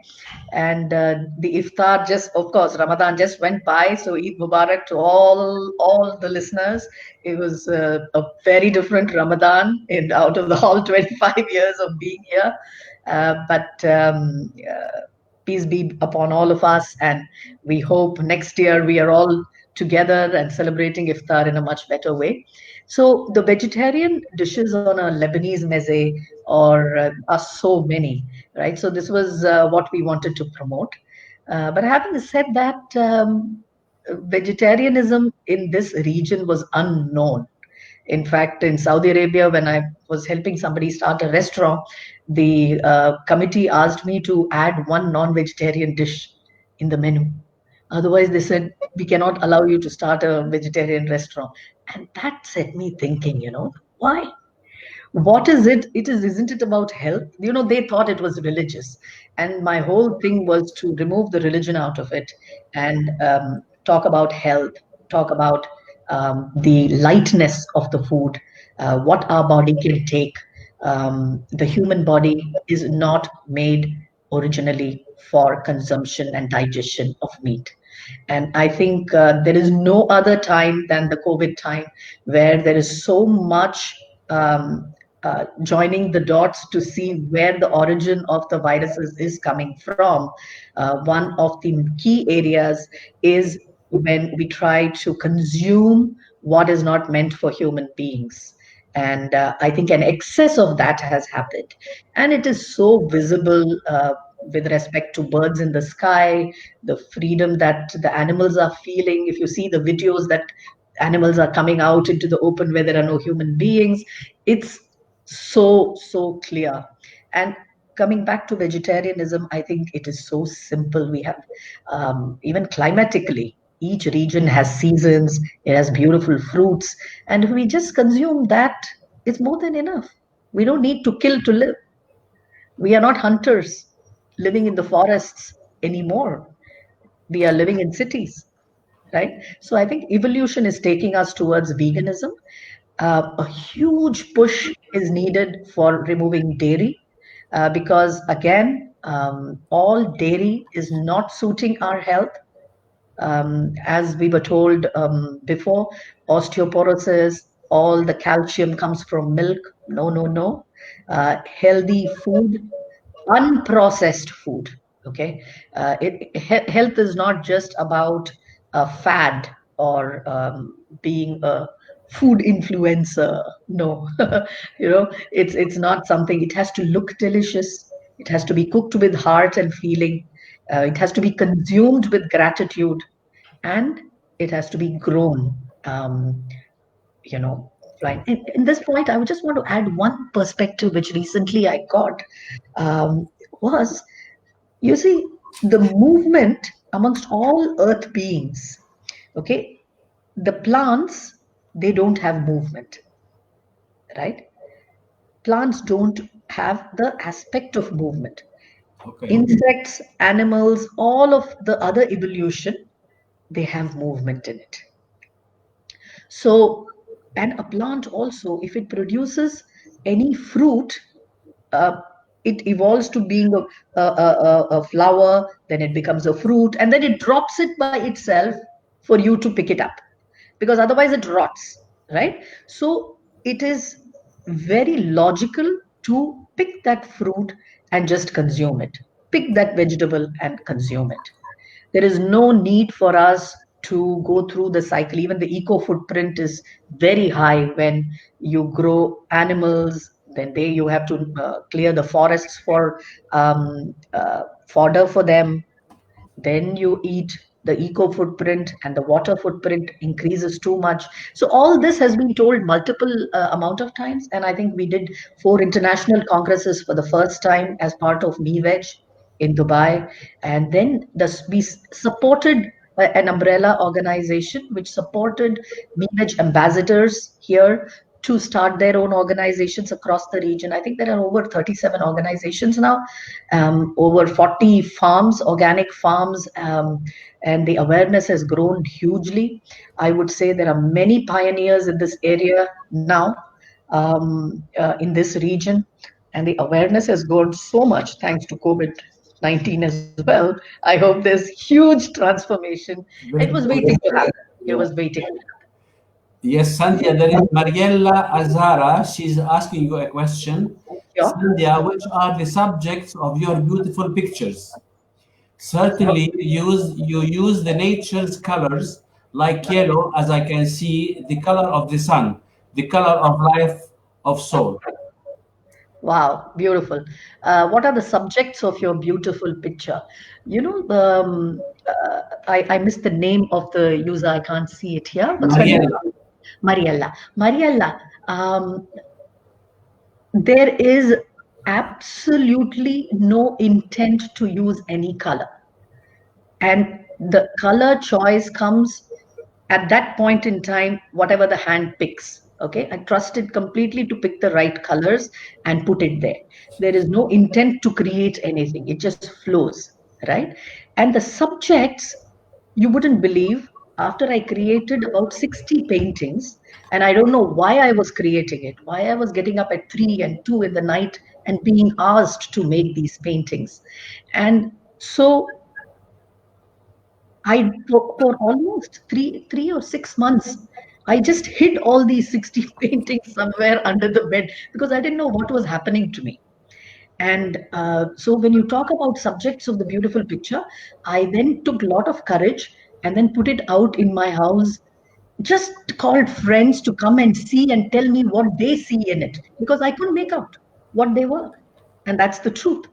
Speaker 2: And the iftar, just, of course, Ramadan just went by. So Eid Mubarak to all the listeners. It was a very different Ramadan in out of the whole 25 years of being here. But peace be upon all of us, and we hope next year we are all together and celebrating iftar in a much better way. So the vegetarian dishes on a Lebanese meze or are so many, right? So this was what we wanted to promote. But having said that, vegetarianism in this region was unknown. In fact, in Saudi Arabia, when I was helping somebody start a restaurant, the committee asked me to add one non-vegetarian dish in the menu. Otherwise, they said, we cannot allow you to start a vegetarian restaurant. And that set me thinking, why? What is it? Isn't it about health? They thought it was religious. And my whole thing was to remove the religion out of it and talk about health, talk about the lightness of the food, what our body can take. The human body is not made originally for consumption and digestion of meat. And I think there is no other time than the COVID time where there is so much joining the dots to see where the origin of the viruses is coming from. One of the key areas is when we try to consume what is not meant for human beings. And I think an excess of that has happened. And it is so visible with respect to birds in the sky, the freedom that the animals are feeling. If you see the videos that animals are coming out into the open where there are no human beings, it's so clear. And coming back to vegetarianism, I think it is so simple. We have even climatically, each region has seasons, it has beautiful fruits, and if we just consume that, it's more than enough. We don't need to kill to live. We are not hunters living in the forests anymore. We are living in cities, right? So I think evolution is taking us towards veganism. A huge push is needed for removing dairy because, again, all dairy is not suiting our health. As we were told before, osteoporosis, all the calcium comes from milk. No, no, no. Healthy food, unprocessed food. Okay, health is not just about a fad or being a food influencer. No, it's not something. It has to look delicious. It has to be cooked with heart and feeling. It has to be consumed with gratitude, and it has to be grown. You know, right. In this point, I would just want to add one perspective which recently I got, was, you see, the movement. amongst all earth beings, okay, the plants, they don't have movement, right? Plants don't have the aspect of movement.
Speaker 1: Okay.
Speaker 2: Insects, animals, all of the other evolution, they have movement in it. So, and a plant also, if it produces any fruit, uh, it evolves to being a flower, then it becomes a fruit, and then it drops it by itself for you to pick it up, because otherwise it rots, right? So it is very logical to pick that fruit and just consume it, pick that vegetable and consume it. There is no need for us to go through the cycle. Even the eco footprint is very high when you grow animals. Then they you have to clear the forests for fodder for them, then you eat, the eco footprint and the water footprint increases too much. So all this has been told multiple amount of times, and I think we did 4 international congresses for the first time as part of me veg in Dubai. And then we supported an umbrella organization which supported me veg ambassadors here to start their own organizations across the region. I think there are over 37 organizations now, over 40 farms, organic farms, and the awareness has grown hugely. I would say there are many pioneers in this area now, in this region, and the awareness has grown so much thanks to COVID-19 as well. I hope there's huge transformation. It was
Speaker 1: Very
Speaker 2: waiting
Speaker 1: good.
Speaker 2: to happen. It
Speaker 1: Yeah.
Speaker 2: was waiting.
Speaker 1: Yes, Sandhya, there is Mariella Azara. She's asking you a question.
Speaker 2: Sure.
Speaker 1: Sandhya, which are the subjects of your beautiful pictures? Certainly, you use the nature's colors like yellow, as I can see, the color of the sun, the color of life, of soul.
Speaker 2: Wow, beautiful. What are the subjects of your beautiful picture? You know, I missed the name of the user. I can't see it here. What's her name?
Speaker 1: Mariella.
Speaker 2: Mariella. Mariella, there is absolutely no intent to use any color. And the color choice comes at that point in time, whatever the hand picks. Okay, I trust it completely to pick the right colors and put it there. There is no intent to create anything, it just flows, right? And the subjects, you wouldn't believe, after I created about 60 paintings, and I don't know why I was creating it, why I was getting up at 3 and 2 in the night and being asked to make these paintings. And so for almost three or 6 months, I just hid all these 60 paintings somewhere under the bed because I didn't know what was happening to me. And so when you talk about subjects of the beautiful picture, I then took a lot of courage and then put it out in my house, just called friends to come and see and tell me what they see in it because I couldn't make out what they were. And that's the truth.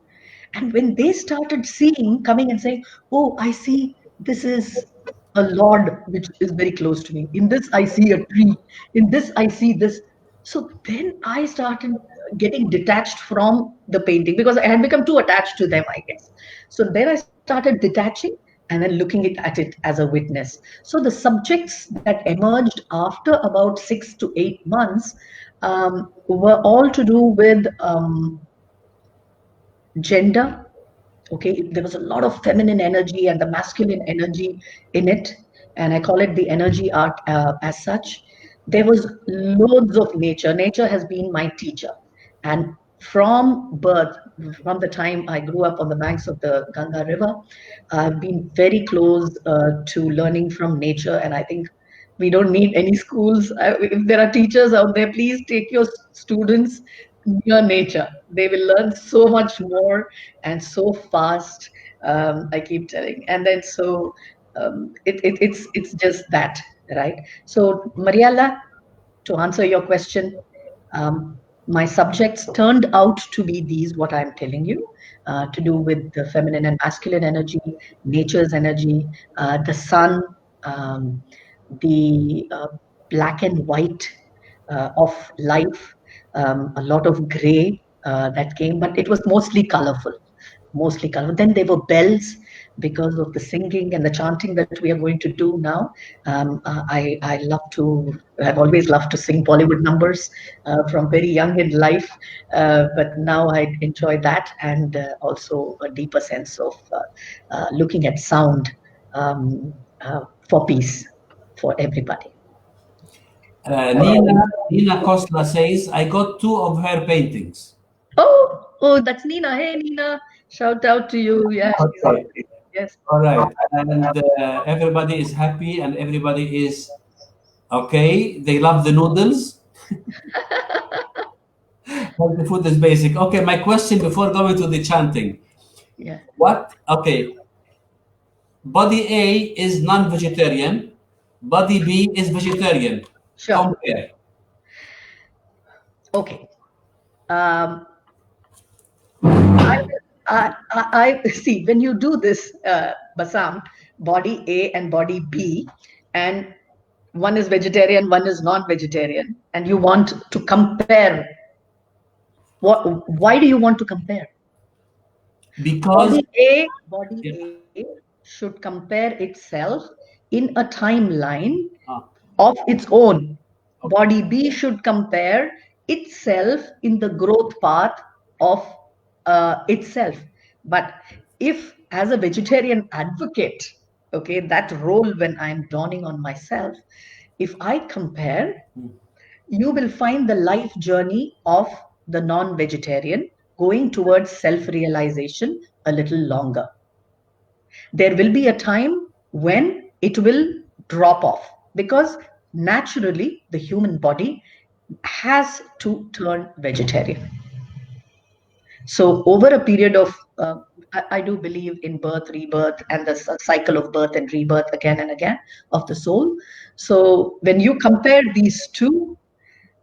Speaker 2: And when they started seeing, coming and saying, "Oh, I see this is a Lord which is very close to me. In this, I see a tree. In this, I see this." So then I started getting detached from the painting because I had become too attached to them, I guess. So then I started detaching and then looking at it as a witness. So the subjects that emerged after about 6 to 8 months were all to do with gender. Okay, there was a lot of feminine energy and the masculine energy in it, and I call it the energy art as such. There was loads of nature. Nature has been my teacher, and from birth, from the time I grew up on the banks of the Ganga River, I've been very close to learning from nature. And I think we don't need any schools. If there are teachers out there, please take your students near nature. They will learn so much more and so fast. I keep telling. And then so it's just that, right? So Mariella, to answer your question, my subjects turned out to be these, what I'm telling you, to do with the feminine and masculine energy, nature's energy, the sun, um, the black and white of life, a lot of gray that came, but it was mostly colorful. mostly colorful. Then there were bells because of the singing and the chanting that we are going to do now. I love to. I've always loved to sing Bollywood numbers from very young in life, but now I enjoy that and also a deeper sense of looking at sound um, for peace for everybody.
Speaker 1: Nina Nina Kosla says, I got two of her paintings.
Speaker 2: Oh, that's Nina. Hey, Nina. Shout out to you. Yeah, she's
Speaker 1: Okay.
Speaker 2: amazing. Yes.
Speaker 1: All right. And everybody is happy and everybody is okay. They love the noodles. Healthy food is basic. Okay, my question before going to the chanting.
Speaker 2: Yeah.
Speaker 1: What? Okay. Body A is non-vegetarian. Body B is vegetarian.
Speaker 2: Sure.
Speaker 1: Compare.
Speaker 2: Okay. Um, I, I see when you do this, Basam, body A and body B, and one is vegetarian, one is non-vegetarian, and you want to compare. Why do you want to compare?
Speaker 1: Because
Speaker 2: Body
Speaker 1: yeah,
Speaker 2: A should compare itself in a timeline
Speaker 1: ah,
Speaker 2: of its own.
Speaker 1: okay.
Speaker 2: Body B should compare itself in the growth path of itself. But if, as a vegetarian advocate, okay, that role when I'm dawning on myself, if I compare, you will find the life journey of the non vegetarian going towards self realization a little longer. There will be a time when it will drop off because naturally the human body has to turn vegetarian. So, over a period of, I do believe in birth, rebirth, and the cycle of birth and rebirth again and again of the soul. So, when you compare these two,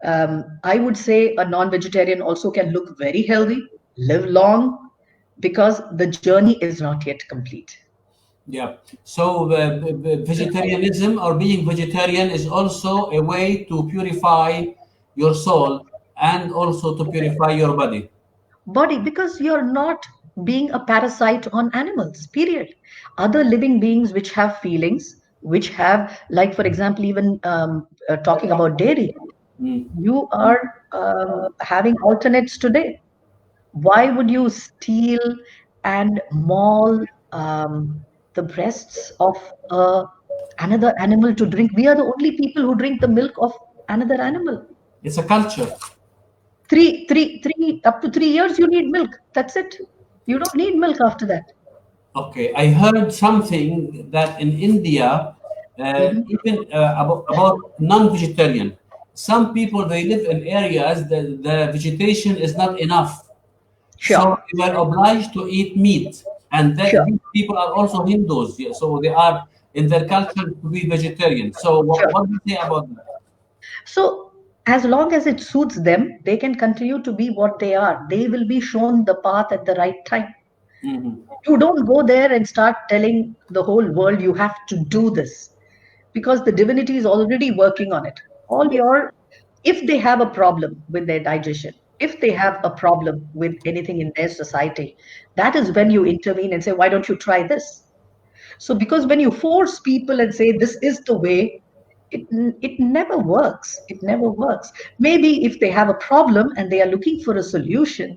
Speaker 2: I would say a non vegetarian also can look very healthy, live long, because the journey is not yet complete.
Speaker 1: Yeah. So vegetarianism or being vegetarian is also a way to purify your soul and also to purify your body.
Speaker 2: Body, because you're not being a parasite on animals, period. Other living beings which have feelings, which have, like, for example, even talking about dairy,
Speaker 1: Mm.
Speaker 2: you are having alternates today. Why would you steal and maul the breasts of another animal to drink? We are the only people who drink the milk of another animal.
Speaker 1: It's a culture.
Speaker 2: Up to 3 years, you need milk. That's it. You don't need milk after that.
Speaker 1: Okay, I heard something that in India,
Speaker 2: Mhm.
Speaker 1: even about non-vegetarian, some people they live in areas that the vegetation is not enough, so
Speaker 2: Sure,
Speaker 1: they were obliged to eat meat, and that
Speaker 2: sure,
Speaker 1: these people are also Hindus, yeah, so they are in their culture to be vegetarian. So
Speaker 2: sure.
Speaker 1: what do you say about that?
Speaker 2: So, as long as it suits them, they can continue to be what they are. They will be shown the path at the right time.
Speaker 1: Mhm.
Speaker 2: You don't go there and start telling the whole world you have to do this because the divinity is already working on it. All your, if they have a problem with their digestion, if they have a problem with anything in their society, that is when you intervene and say, why don't you try this? So, because when you force people and say this is the way, it, it never works. It never works. Maybe if they have a problem and they are looking for a solution,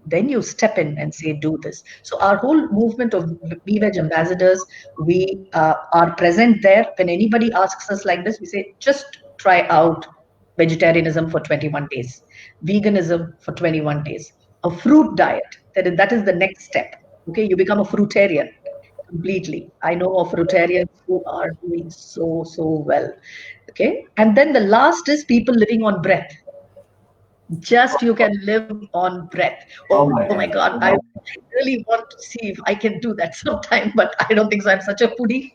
Speaker 2: then you step in and say, do this. So our whole movement of VVeg ambassadors, we are present there. When anybody asks us like this, we say, just try out vegetarianism for 21 days, veganism for 21 days, a fruit diet. That is the next step. Okay, you become a fruitarian completely. I know of fruitarians who are doing so well. Okay, and then the last is people living on breath. Just you can live on breath. Oh
Speaker 1: Oh
Speaker 2: my
Speaker 1: my
Speaker 2: God,
Speaker 1: God.
Speaker 2: I really want to see if I can do that sometime, but I don't think so. I'm such a foodie.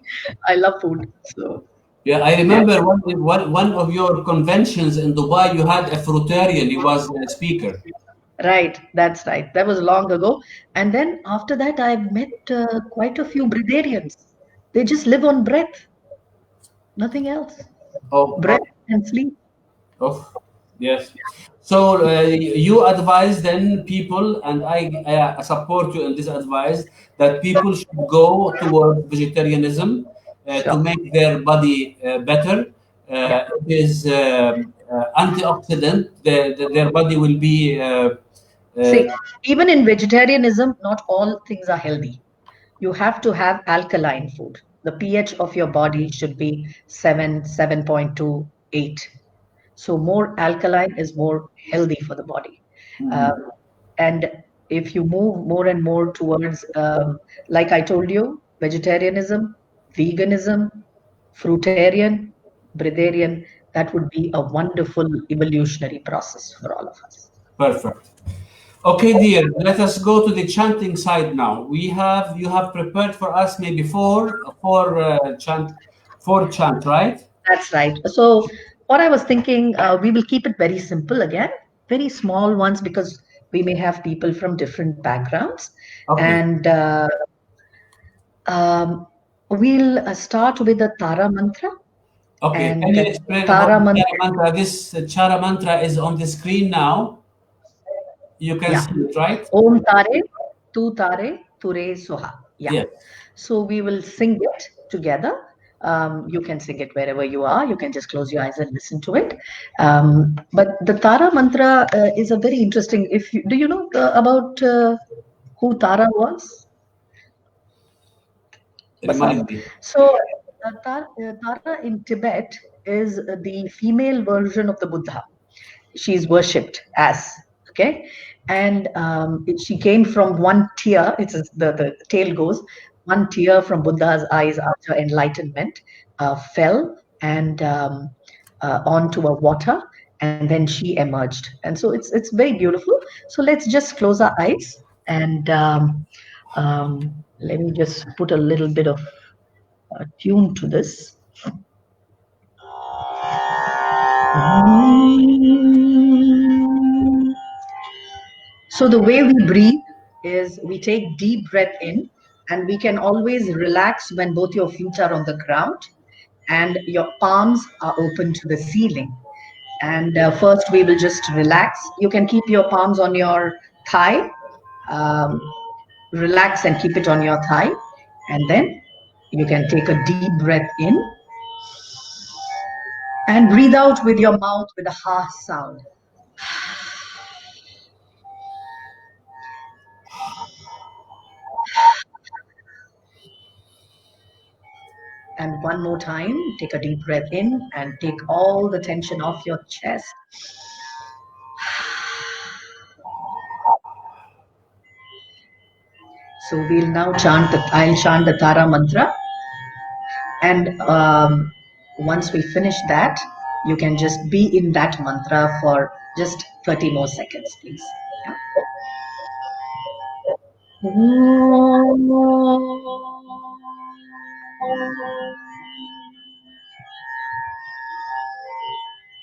Speaker 2: I love food. So,
Speaker 1: Yeah, I
Speaker 2: yeah,
Speaker 1: remember one of your conventions in Dubai. You had a fruitarian. He was a speaker.
Speaker 2: right. That's right. That was long ago. And then after that, I've met quite a few breatharians. They just live on breath, nothing else.
Speaker 1: Oh,
Speaker 2: Breath
Speaker 1: oh,
Speaker 2: and sleep.
Speaker 1: oh. Yes. So you advise then people, and I support you in this advice that people should go toward vegetarianism to
Speaker 2: Sure.
Speaker 1: make their body better.
Speaker 2: Yeah.
Speaker 1: It is antioxidant. Their body will be. Uh,
Speaker 2: See, even in vegetarianism, not all things are healthy. You have to have alkaline food. The pH of your body should be 7, 7.2, 8. So more alkaline is more healthy for the body.
Speaker 1: mhm.
Speaker 2: Um, and if you move more and more towards, like I told you, vegetarianism, veganism, fruitarian, breatharian, that would be a wonderful evolutionary process for all of us.
Speaker 1: Perfect. Okay, dear. Let us go to the chanting side now. You have prepared for us maybe four chant, right?
Speaker 2: That's right. So, what I was thinking, we will keep it very simple again, very small ones because we may have people from different backgrounds.
Speaker 1: Okay.
Speaker 2: And um, we'll start with the Tara mantra.
Speaker 1: Okay. Can
Speaker 2: And
Speaker 1: you
Speaker 2: the
Speaker 1: explain about
Speaker 2: Tara
Speaker 1: the
Speaker 2: mantra,
Speaker 1: Chara mantra? This Chara mantra is on the screen now. You can
Speaker 2: yeah.
Speaker 1: see it, right?
Speaker 2: Om Tare, Tu Tare, Ture Soha. Yeah.
Speaker 1: Yes.
Speaker 2: So we will sing it together. You can sing it wherever you are. You can just close your eyes and listen to it. But the Tara mantra is a very interesting. If you, do you know about who Tara was, Bassam?
Speaker 1: Remind me.
Speaker 2: So Tara in Tibet is the female version of the Buddha. She's worshipped as, okay, and she came from one tear. The tale goes, one tear from Buddha's eyes after enlightenment fell and onto a water, and then she emerged. And so it's very beautiful. So let's just close our eyes and let me just put a little bit of tune to this. So the way we breathe is we take deep breath in, and we can always relax when both your feet are on the ground and your palms are open to the ceiling. And first we will just relax. You can keep your palms on your thigh, um, relax and keep it on your thigh. And then you can take a deep breath in and breathe out with your mouth with a ha sound. And one more time, take a deep breath in and take all the tension off your chest. So we'll now I'll chant the Tara mantra. And once we finish that, you can just be in that mantra for just 30 more seconds, please. Yeah.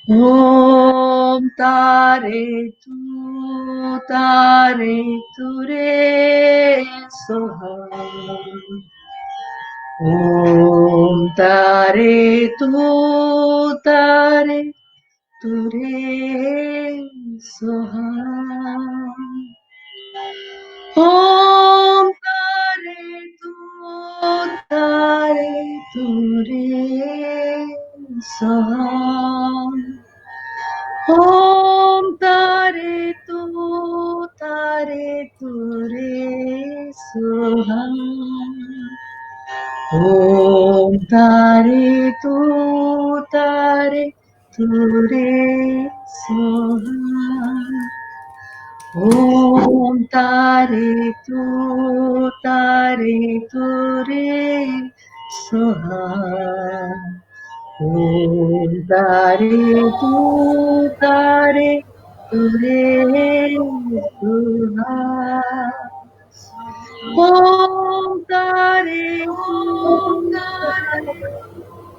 Speaker 2: Om tare tu re soha. Om tare tu re soha. Om tare tu re soha. Om tare tu re soha. Om tare tu re soha. Om tare tu re soha. Om tare tu re soha. Om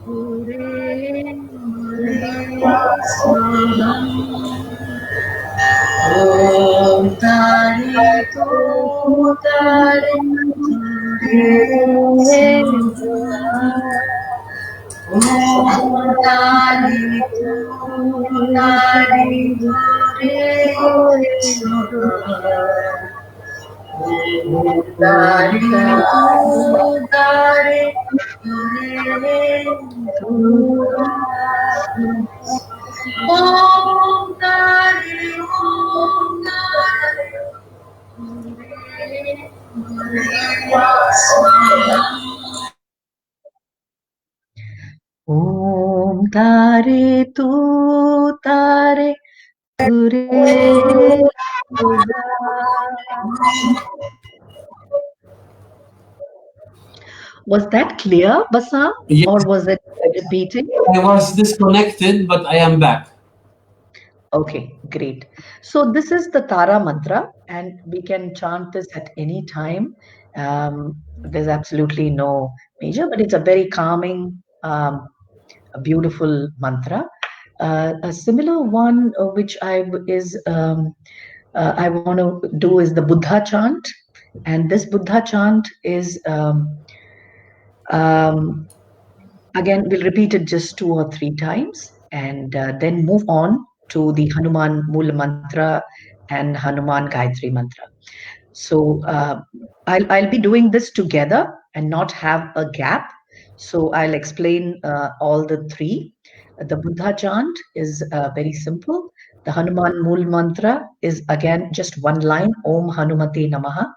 Speaker 2: tu re soha. Om tu re soha. Om Tare Om tare tu tare ture Was that clear, Bassam, or
Speaker 1: Yes,
Speaker 2: was it repeating?
Speaker 1: I was disconnected, but I am back.
Speaker 2: Okay, great. So this is the Tara mantra, and we can chant this at any time. There's absolutely no major, but it's a very calming, a beautiful mantra. A similar one, which I want to do is the Buddha chant, and this Buddha chant is um, again, we'll repeat it just 2 or 3 times and then move on to the Hanuman Mula Mantra and Hanuman Gayatri Mantra. So I'll be doing this together and not have a gap. So I'll explain all the three. The Buddha chant is very simple. The Hanuman Mul Mantra is again just one line, Om Hanumate Namaha.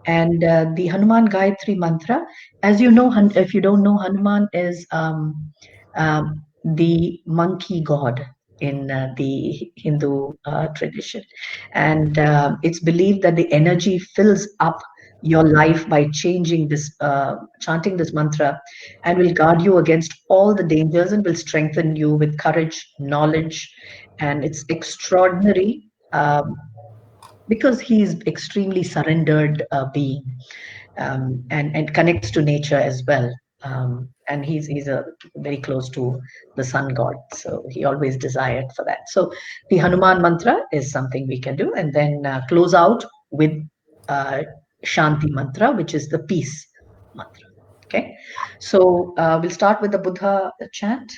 Speaker 2: And the Hanuman Gayatri mantra, as you know, if you don't know, Hanuman is the monkey god in the Hindu tradition. And it's believed that the energy fills up your life by changing this, chanting this mantra, and will guard you against all the dangers and will strengthen you with courage, knowledge, and it's extraordinary. Because he is extremely surrendered being and connects to nature as well. And he's a very close to the sun god, so he always desired for that. So the Hanuman mantra is something we can do, and then close out with uh, Shanti mantra, which is the peace mantra. Okay, so we'll start with the Buddha chant.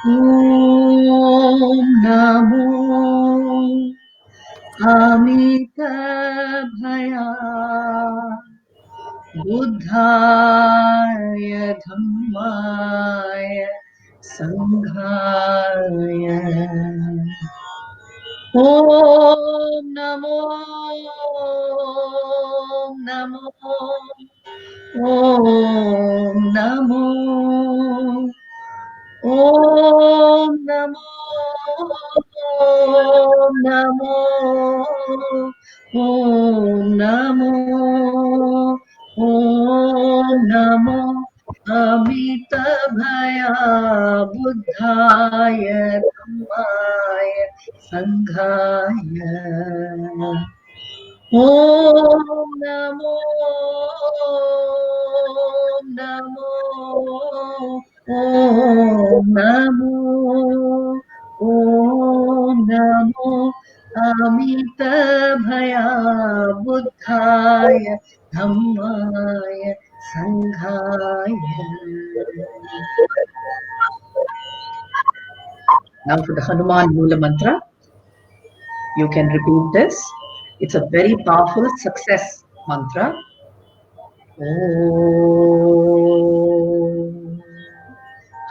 Speaker 2: Om Namo Amitabhaya Buddhaya Dhammaya Sanghaya Om Namo Namo Om Namo Om Namo Om Namo Om Namo Om Namo Amitabhaya Buddhaya Dhammaya Sanghaya Om Namo Namo Om Namo Om Namo Amitabhaya Buddhaya Dhammaya Sanghaya. Now for the Hanuman Mula Mantra, you can repeat this. It's a very powerful success mantra. Om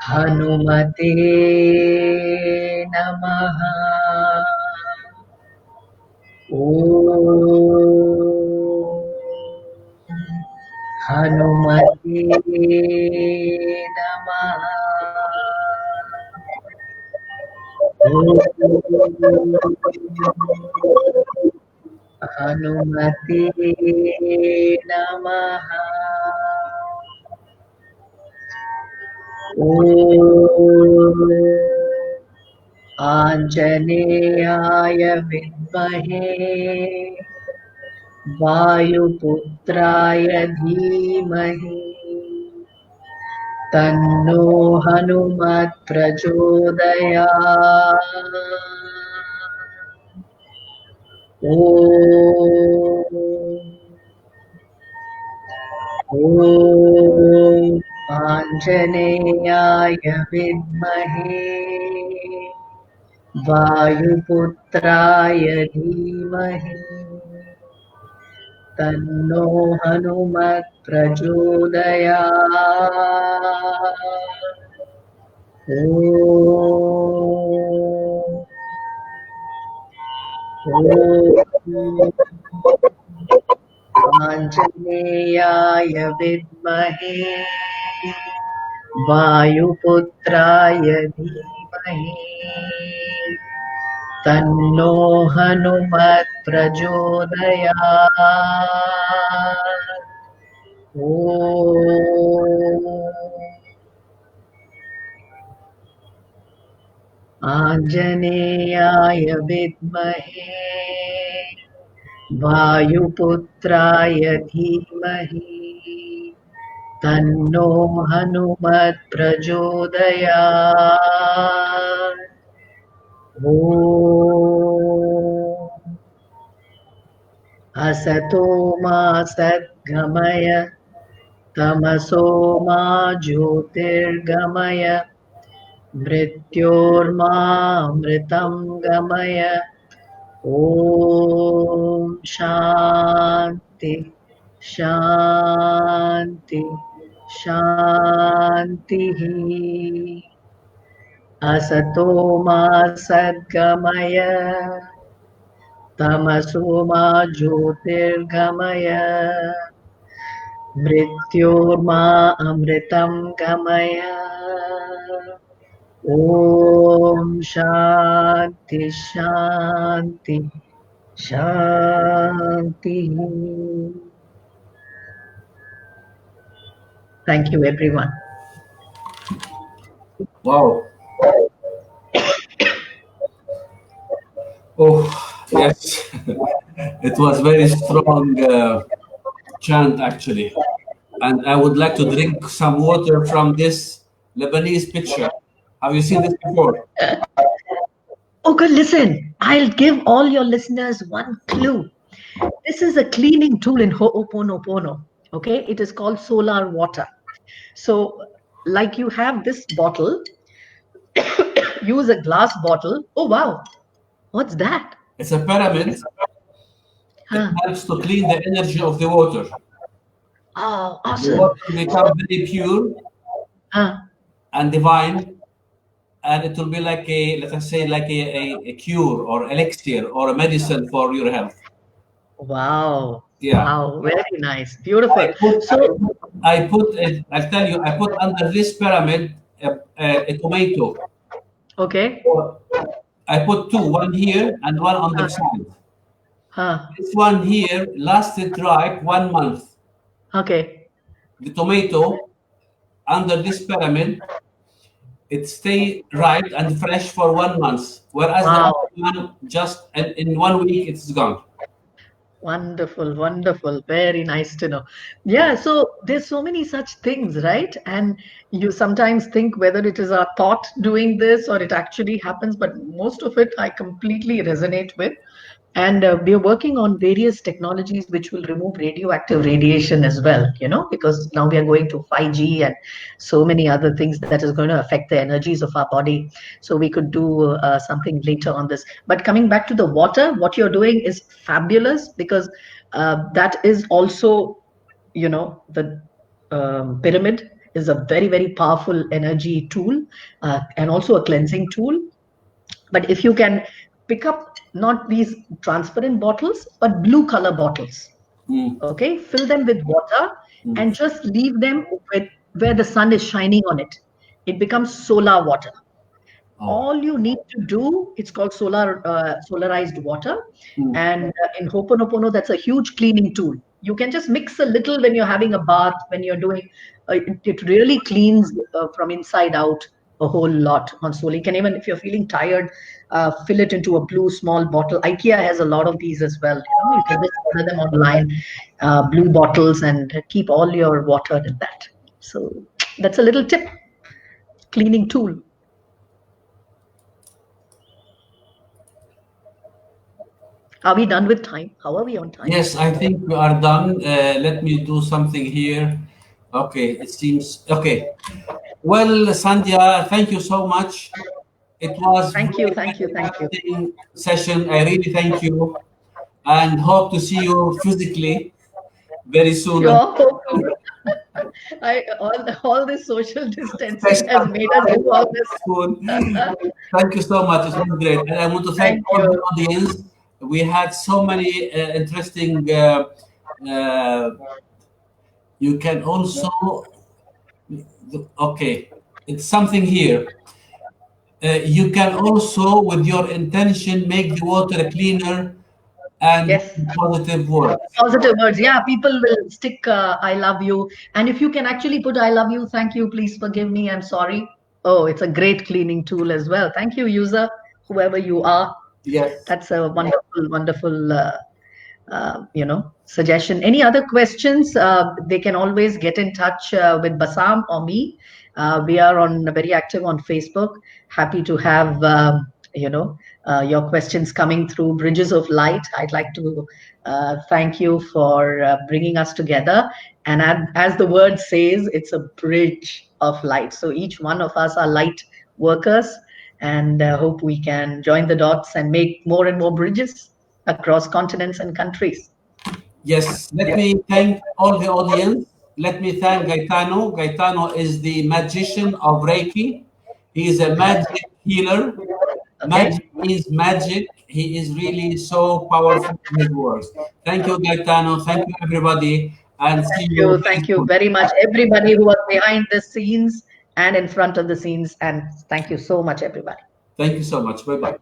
Speaker 2: Hanumate Namaha. Om Hanumate Namaha. Hanumate Namaha. Om Anjaneyaya Vidmahe वायुपुत्राय धीमहि तन्नो हनुमत् प्रचोदयात्। ॐ आञ्जनेयाय विद्महे वायुपुत्राय धीमहि तन्नो हनुमत् प्रचोदयात्। ॐ आञ्जनेयाय विद्महे वायुपुत्राय धीमहि तन्नो हनुमत् प्रचोदयात्। आञ्जनेयाय विद्महे वायुपुत्राय धीमहि तन्नो हनुमत् प्रचोदयात्। असतो मा सद्गमय तमसो मा ज्योतिर्गमय मृत्योर्मामृतं गमय। ॐ शान्ति शान्ति शान्तिः। असतो मा सद्गमय तमसो मा ज्योतिर्गमय मृत्योर्मा अमृतं गमय। ॐ शान्ति शान्ति शान्तिः। Thank you, everyone.
Speaker 1: Wow. Oh, yes. It was very strong chant, actually. And I would like to drink some water from this Lebanese pitcher. Have you seen this before?
Speaker 2: Okay, listen, I'll give all your listeners one clue. This is a cleaning tool in Ho'oponopono. Okay, it is called solar water. So, like you have this bottle, use a glass bottle. Oh, wow, what's that?
Speaker 1: It's a pyramid. It
Speaker 2: Huh.
Speaker 1: helps to clean the energy of the water.
Speaker 2: Oh,
Speaker 1: The
Speaker 2: awesome.
Speaker 1: water become very pure
Speaker 2: Huh.
Speaker 1: and divine, and it will be like a, let us say, like a cure or elixir or a medicine for your health.
Speaker 2: Wow.
Speaker 1: Yeah.
Speaker 2: Wow. Very nice.
Speaker 1: I
Speaker 2: Beautiful.
Speaker 1: put,
Speaker 2: So,
Speaker 1: I put, I'll tell you, I put under this pyramid a tomato.
Speaker 2: okay.
Speaker 1: Or I put two, one here and one on the
Speaker 2: Huh.
Speaker 1: side.
Speaker 2: Huh.
Speaker 1: This one here lasted ripe 1 month.
Speaker 2: Okay.
Speaker 1: The tomato under this pyramid, it stay ripe and fresh for 1 month, whereas the
Speaker 2: Wow.
Speaker 1: other one just in 1 week it's gone.
Speaker 2: Wonderful, wonderful. Very nice to know. Yeah, so there's so many such things, right? And you sometimes think whether it is our thought doing this or it actually happens, but most of it I completely resonate with. And we are working on various technologies which will remove radioactive radiation as well, because now we are going to 5G and so many other things that is going to affect the energies of our body. So we could do something later on this. But coming back to the water, what you're doing is fabulous because that is also, the pyramid is a very, very powerful energy tool and also a cleansing tool. But if you can pick up not these transparent bottles, but blue color bottles,
Speaker 1: Mm,
Speaker 2: okay, fill them with water
Speaker 1: mm.
Speaker 2: and just leave them with where the sun is shining on it. It becomes solar water.
Speaker 1: Oh.
Speaker 2: All you need to do, it's called solarized water.
Speaker 1: Mm.
Speaker 2: And in Ho'oponopono, that's a huge cleaning tool. You can just mix a little when you're having a bath, when you're doing, it really cleans from inside out a whole lot on solar. You can even, if you're feeling tired, fill it into a blue small bottle. IKEA has a lot of these as well. You can just order them online, blue bottles, and keep all your water in that. So that's a little tip, cleaning tool. Are we done with time? How are we on time?
Speaker 1: Yes, I think we are done. Let me do something here. Okay, it seems okay. Well, Sandhya, thank you so much. It was
Speaker 2: Thank you,
Speaker 1: very,
Speaker 2: thank you,
Speaker 1: very
Speaker 2: thank you.
Speaker 1: interesting session. I really thank you and hope to see you physically very soon.
Speaker 2: Sure. All this social distancing has
Speaker 1: Special
Speaker 2: made us do all this.
Speaker 1: soon. Thank you so much. It was great. And I want to thank
Speaker 2: Thank
Speaker 1: all the
Speaker 2: you.
Speaker 1: audience. We had so many interesting. Uh, you can also, okay, it's something here. You can also, with your intention, make the water cleaner and
Speaker 2: Yes.
Speaker 1: positive words.
Speaker 2: Positive words. Yeah, people will stick I love you. And if you can actually put I love you, thank you, please forgive me, I'm sorry. Oh, it's a great cleaning tool as well. Thank you, user, whoever you are.
Speaker 1: Yes.
Speaker 2: That's a wonderful, wonderful suggestion. Any other questions? They can always get in touch with Bassam or me. We are on very active on Facebook. Happy to have your questions coming through. Bridges of Light. I'd like to thank you for bringing us together. And as the word says, it's a bridge of light. So each one of us are light workers, and hope we can join the dots and make more and more bridges across continents and countries.
Speaker 1: Yes, let me thank all the audience. Let me thank Gaetano. Gaetano is the magician of Reiki. He is a magic healer.
Speaker 2: Okay.
Speaker 1: Magic means magic. He is really so powerful in his words. Thank you, Gaetano. Thank you, everybody, and see you very
Speaker 2: Thank you
Speaker 1: soon.
Speaker 2: very much, everybody who was behind the scenes and in front of the scenes. And thank you so much, everybody.
Speaker 1: Thank you so much. Bye bye.